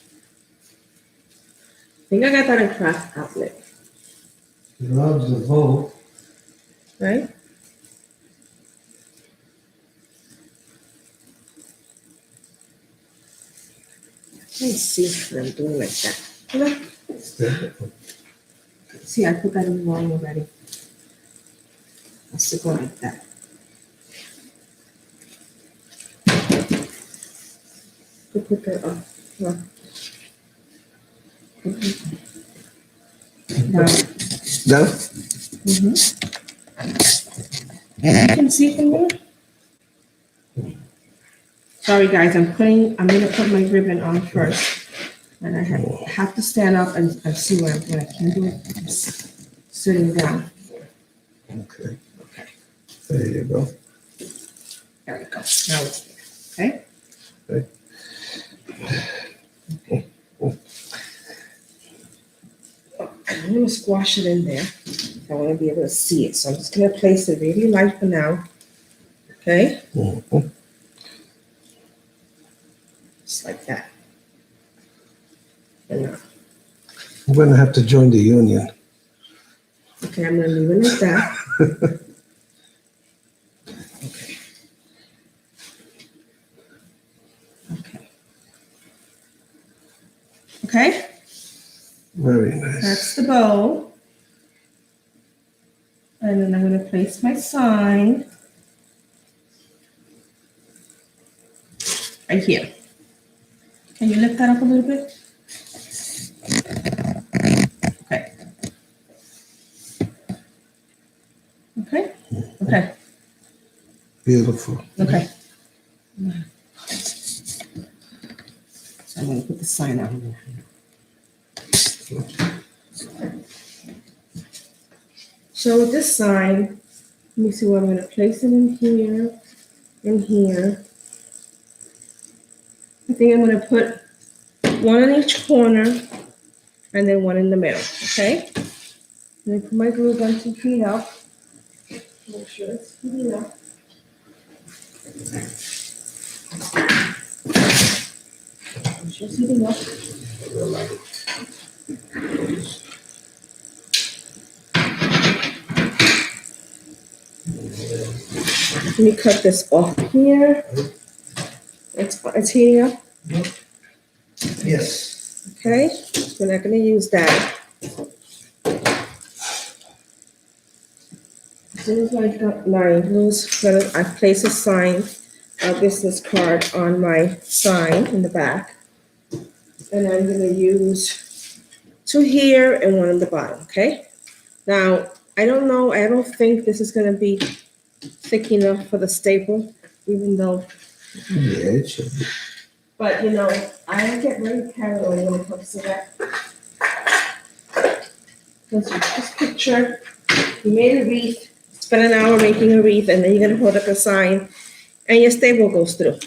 A: I think I got that in Craft Outlet,
B: He loves the bow.
A: right? Let's see what I'm doing like that. Look. See, I put that in wrong already. Let's go like that. Put that up. Look. Down.
B: Down?
A: You can see from there. Sorry guys, I'm gonna put my ribbon on first. And I have to stand up and see what I can do it just sitting down.
B: Okay. There you go.
A: There we go. Now it's there. Okay? I'm gonna squash it in there. I want to be able to see it. So I'm just gonna place it really light for now. Okay? Just like that. And now.
B: I'm going to have to join the union.
A: Okay, I'm gonna leave it like that. Okay. Okay. Okay?
B: Very nice.
A: That's the bow. And then I'm going to place my sign right here. Can you lift that up a little bit? Okay. Okay? Okay.
B: Beautiful.
A: Okay. So I'm going to put the sign up. So with this sign, let me see where I'm going to place it in here, in here. I think I'm going to put one on each corner and then one in the middle, okay? I'm going to put my glue gun to heat up. Make sure it's heating up. Make sure it's heating up. Let me cut this off here. It's heating up.
B: Yes.
A: Okay, we're not going to use that. As soon as I got my glue's I place a sign, a business card on my sign in the back. And I'm going to use two here and one on the bottom, okay? Now, I don't know, I don't think this is going to be thick enough for the staple, even though,
B: Yeah, it should be.
A: but you know, I get very paranoid when it comes to that. Because you just picture, you made a wreath, spend an hour making a wreath, and then you're going to hold up a sign, and your staple goes through.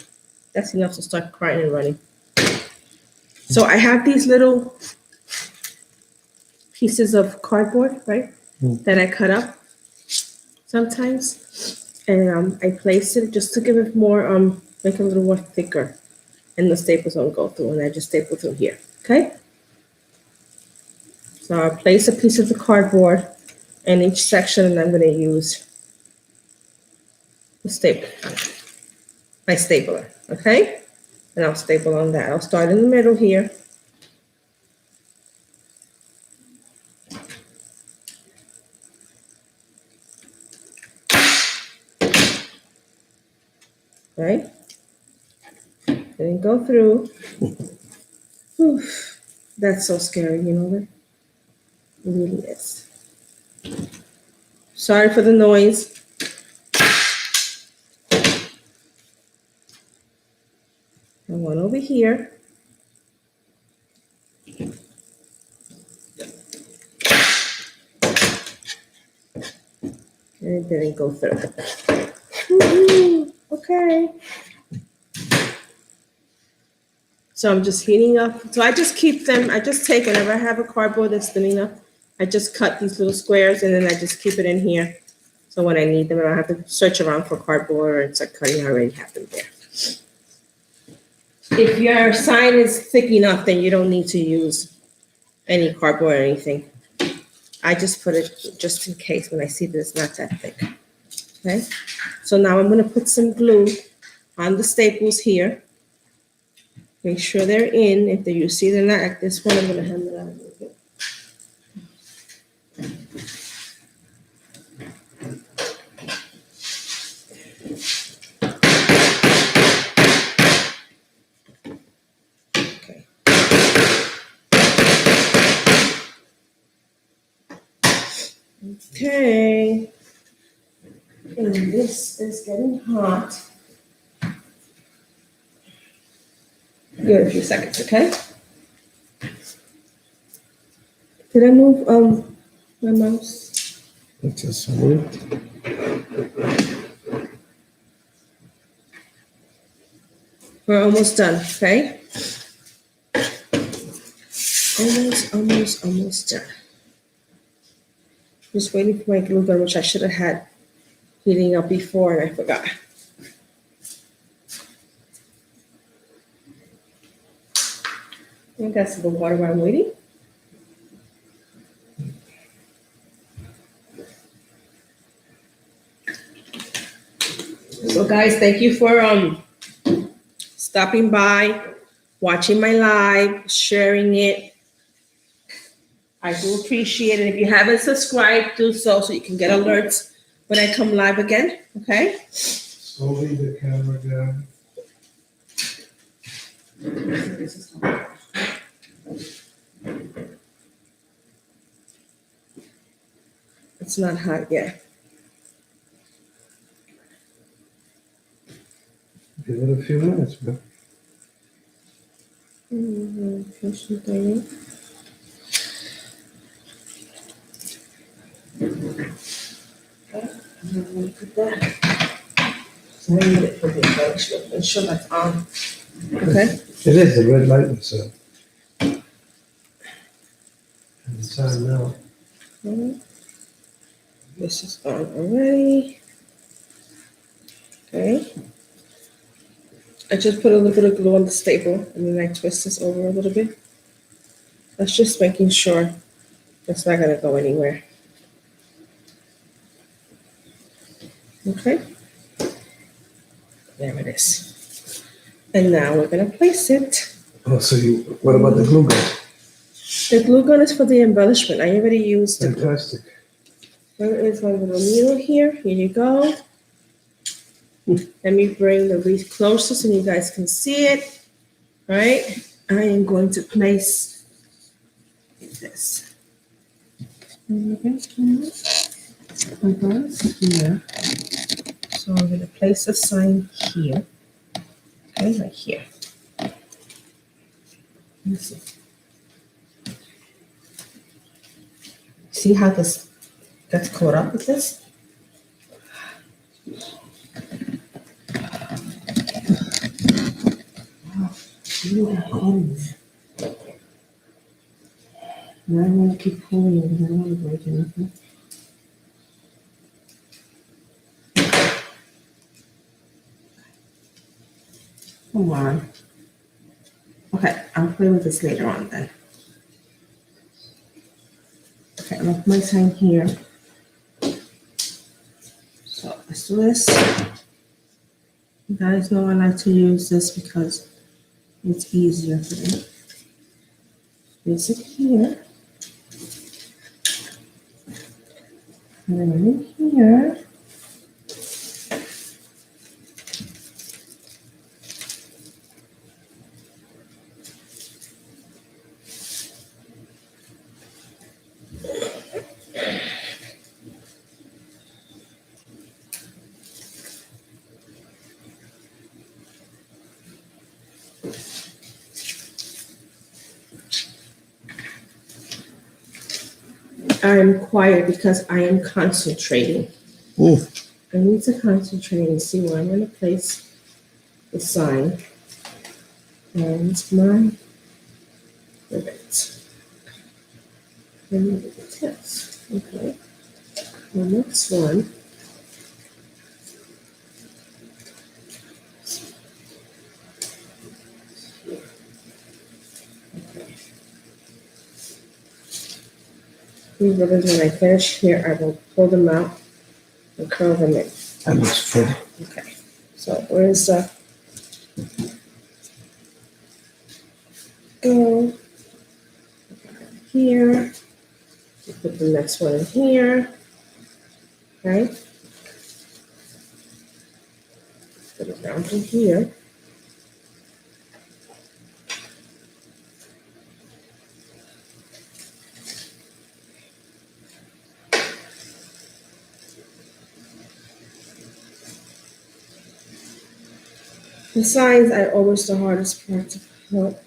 A: That's enough to start crying and running. So I have these little pieces of cardboard, right, that I cut up sometimes, and I place it just to give it more, make it a little more thicker, and the staples don't go through, and I just staple through here, okay? So I'll place a piece of the cardboard in each section, and I'm going to use the staple, my stapler, okay? And I'll staple on that. I'll start in the middle here. didn't go through. Oof. That's so scary, you know that? It really is. Sorry for the noise. And one over here. And it didn't go through. Woo-hoo. Okay. So I'm just heating up. So I just keep them, I just take whenever I have a cardboard that's thin enough, I just cut these little squares and then I just keep it in here. So when I need them, I don't have to search around for cardboard or start cutting, I already have them there. If your sign is thick enough, then you don't need to use any cardboard or anything. I just put it just in case when I see that it's not that thick. Okay, so now I'm gonna put some glue on the staples here. Make sure they're in. If you see they're not like this one, I'm gonna hand it out a little bit. Okay. Okay. And this is getting hot. Give it a few seconds, okay? Did I move my mouse?
B: It just worked.
A: We're almost done, okay? Almost done. Just waiting for my glue gun, which I should have had heating up before and I forgot. I think that's the water while I'm waiting. So guys, thank you for stopping by, watching my live, sharing it. I do appreciate it. If you haven't subscribed, do so you can get alerts when I come live again, okay?
B: Slowly the camera down.
A: It's not hot yet.
B: Give it a few minutes, man.
A: Look at that. So I need it for the embellishment. Make sure that's on. Okay?
B: It is the red light was and it's on now.
A: This is on already. Okay. I just put a little bit of glue on the staple and then I twist this over a little bit. That's just making sure it's not gonna go anywhere. Okay. There it is. And now we're gonna place it.
B: Oh, so what about the glue gun?
A: The glue gun is for the embellishment. I already used it.
B: Fantastic.
A: There is my little needle here. Here you go. Let me bring the wreath closer so you guys can see it. All right. I am going to place this. Here. So I'm going to place a sign here. Okay, right here. Let me see. See how this gets caught up with this? Now I want to keep pulling it because I don't want to break anything. Come on. Okay, I'll play with this later on then. Okay, I'm gonna put my sign here. So let's do this. You guys know I like to use this because it's easier for me. Place it here. And then in here. I'm quiet because I am concentrating.
B: Ooh,
A: I need to concentrate and see where I'm going to place the sign and my ribbons. And the tips. Okay. The next one. Okay. These ribbons, when I finish here, I will pull them out and curl them in.
B: that looks pretty.
A: Okay. So where's the go? Here. Put the next one in here. Okay. Put it down to here. The signs are always the hardest part to put.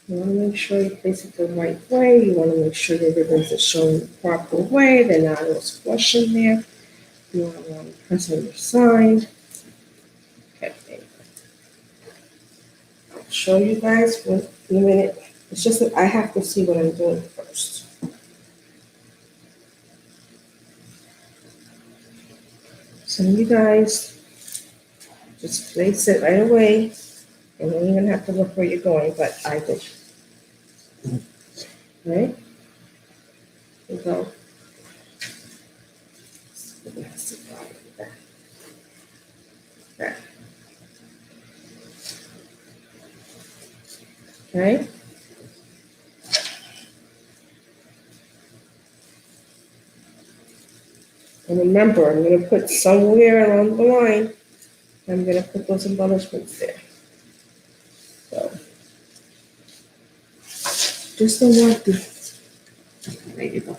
A: You want to make sure you place it the right way. You want to make sure your ribbons are shown the proper way. They're not all squashed in there. You want to press on your sign. Okay, there you go. I'll show you guys in a minute. It's just that I have to see what I'm doing first. So you guys just place it right away. You don't even have to look where you're going, but I did. Right? There you go. Okay. Okay. And remember, I'm going to put somewhere along the line, I'm going to put those embellishments there. So, just don't want to. There you go.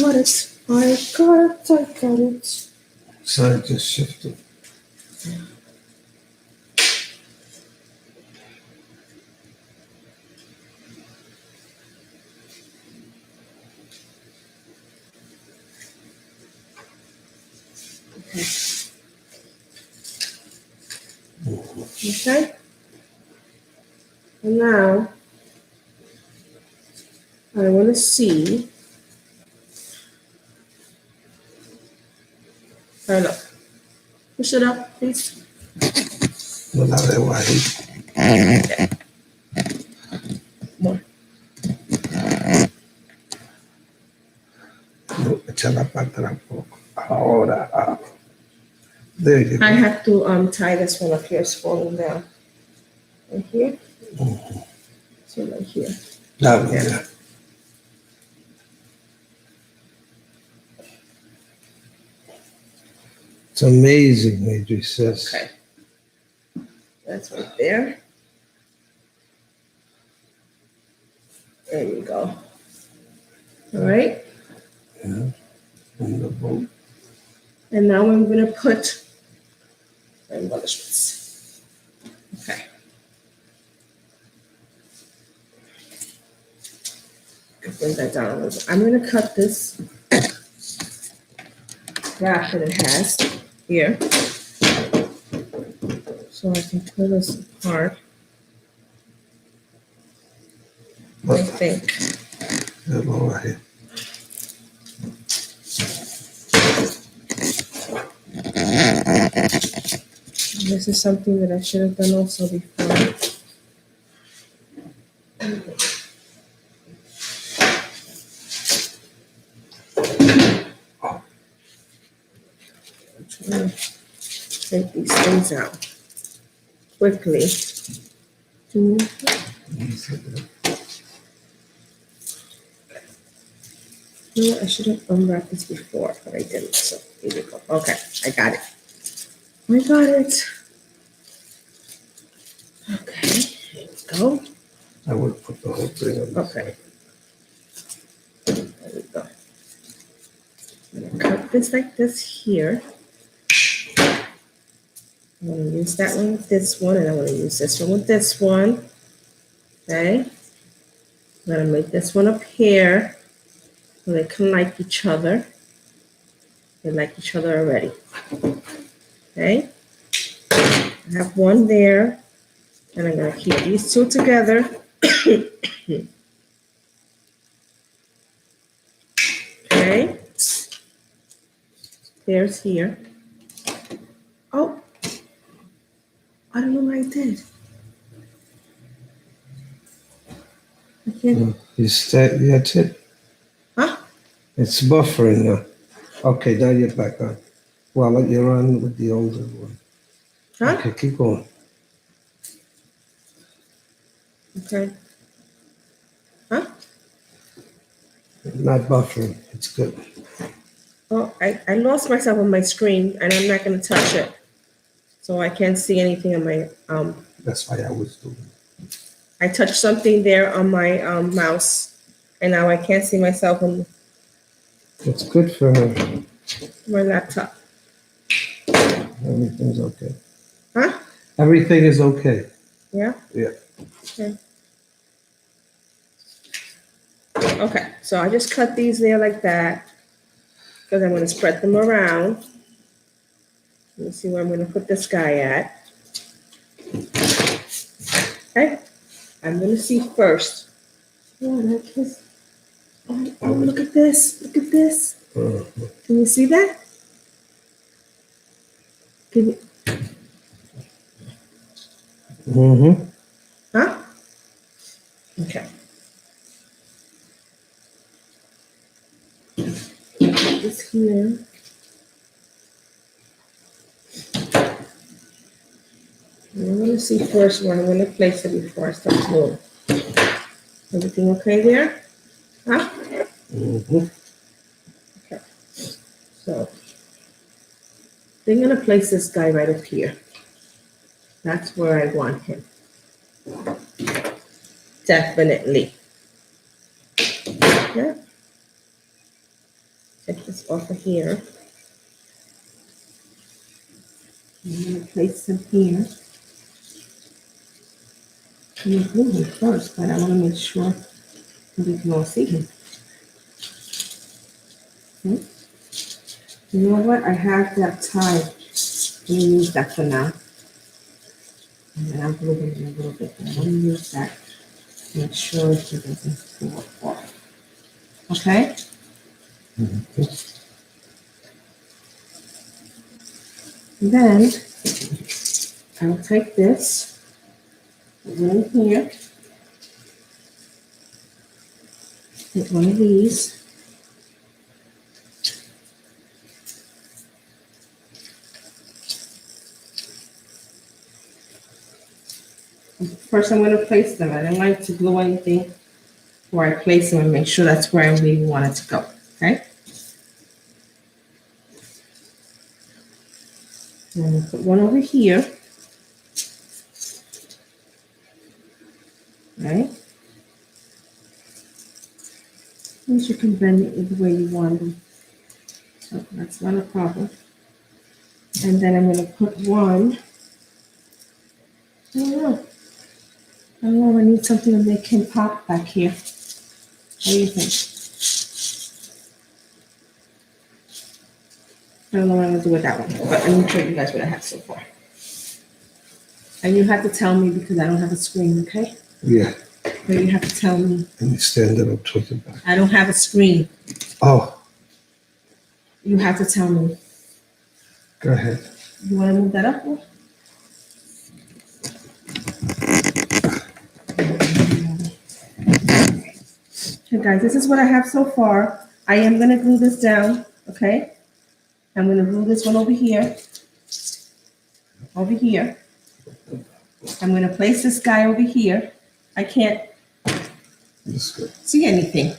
A: Got it. I got it.
B: Sign just shifted.
A: Okay. And now, I want to see. Turn up. Push it up, please.
B: No la veo ahí.
A: More.
B: No, échala para atrás un poco. Ahora. There you go.
A: I have to tie this one up here. It's falling down. Right here. So right here.
B: Claro, yeah. It's amazing, Adri says.
A: Okay. That's right there. There you go. All right.
B: Yeah. Wonderful.
A: And now I'm going to put the embellishments. Okay. Bring that down a little bit. I'm going to cut this graph that it has here. So I can pull this apart. I think.
B: Hello, ahí.
A: This is something that I should have done also before. I'm trying to take these things out quickly. You know what? I should have unwrapped this before, but I didn't. So here we go. Okay, I got it. I got it. Okay, here we go.
B: I will put the whole thing on.
A: Okay. There we go. I'm gonna cut this like this here. I'm going to use that one with this one, and I'm going to use this one with this one. Okay. I'm going to make this one up here so they can like each other. They like each other already. Okay. I have one there, and I'm going to keep these two together. Okay. There's here. Oh, I don't know what I did. I can't.
B: That's it.
A: Huh?
B: It's buffering now. Okay, now you're back on. Well, you're on with the older one.
A: Huh?
B: Okay, keep going.
A: Okay. Huh?
B: Not buffering. It's good.
A: Oh, I lost myself on my screen, and I'm not going to touch it. So I can't see anything on my,
B: That's why I was doing
A: I touched something there on my mouse, and now I can't see myself on
B: it. It's good for her.
A: my laptop.
B: Everything's okay.
A: Huh?
B: Everything is okay.
A: Yeah?
B: Yeah.
A: Okay. Okay, so I just cut these there like that, because I'm going to spread them around. Let me see where I'm going to put this guy at. Okay, I'm going to see first. Oh, that is, oh, look at this. Look at this. Can you see that? Can you,
B: Mm-hmm.
A: huh? Okay. Put this here. And I'm going to see first where I'm going to place it before I start gluing. Everything okay there? Huh?
B: Mm-hmm.
A: Okay. So, I'm going to place this guy right up here. That's where I want him. Definitely. Yeah. Take this off of here. I'm going to place him here. I'm going to glue him first, but I want to make sure that we can all see him. Okay. You know what? I have that tie. Let me use that for now. And then I'll glue him in a little bit. But I want to use that to make sure he doesn't fall off. Okay? Then I'll take this, put it in here, take one of these, first I'm going to place them. I don't like to glue anything before I place them and make sure that's where I really want it to go. Okay? And I'm going to put one over here. Right? And you can bend it the way you want them. So that's not a problem. And then I'm going to put one. I don't know. I need something to make him pop back here. What do you think? I don't know what I'm going to do with that one, but I'm going to show you guys what I have so far. And you have to tell me because I don't have a screen, okay?
B: Yeah.
A: But you have to tell me.
B: And you stand it up towards the back.
A: I don't have a screen.
B: Oh,
A: You have to tell me.
B: go ahead.
A: You want to move that up? Okay, guys, this is what I have so far. I am going to glue this down, okay? I'm going to glue this one over here. Over here. I'm going to place this guy over here. I can't
B: That's good.
A: see anything.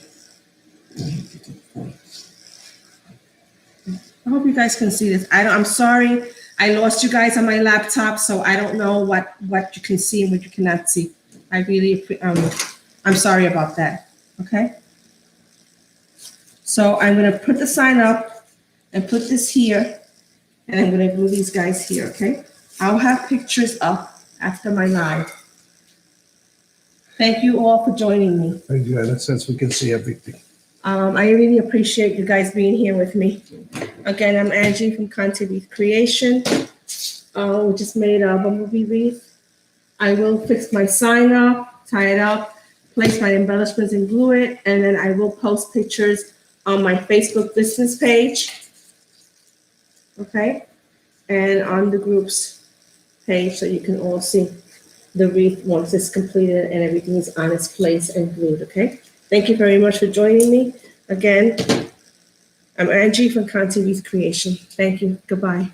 A: I hope you guys can see this. I'm sorry. I lost you guys on my laptop, so I don't know what you can see and what you cannot see. I really, I'm sorry about that. Okay. So I'm going to put the sign up and put this here, and I'm going to glue these guys here. Okay. I'll have pictures up after my live. Thank you all for joining me.
C: Thank you, Anna, since we can see everything.
A: I really appreciate you guys being here with me. Again, I'm Angie from Conti Wreath Creation. We just made a Bumble Bee Wreath. I will fix my sign up, tie it up, place my embellishments and glue it, and then I will post pictures on my Facebook business page. Okay? And on the group's page so you can all see the wreath once it's completed and everything is on its place and glued, okay? Thank you very much for joining me. Again, I'm Angie from Conti Wreath Creation. Thank you. Goodbye.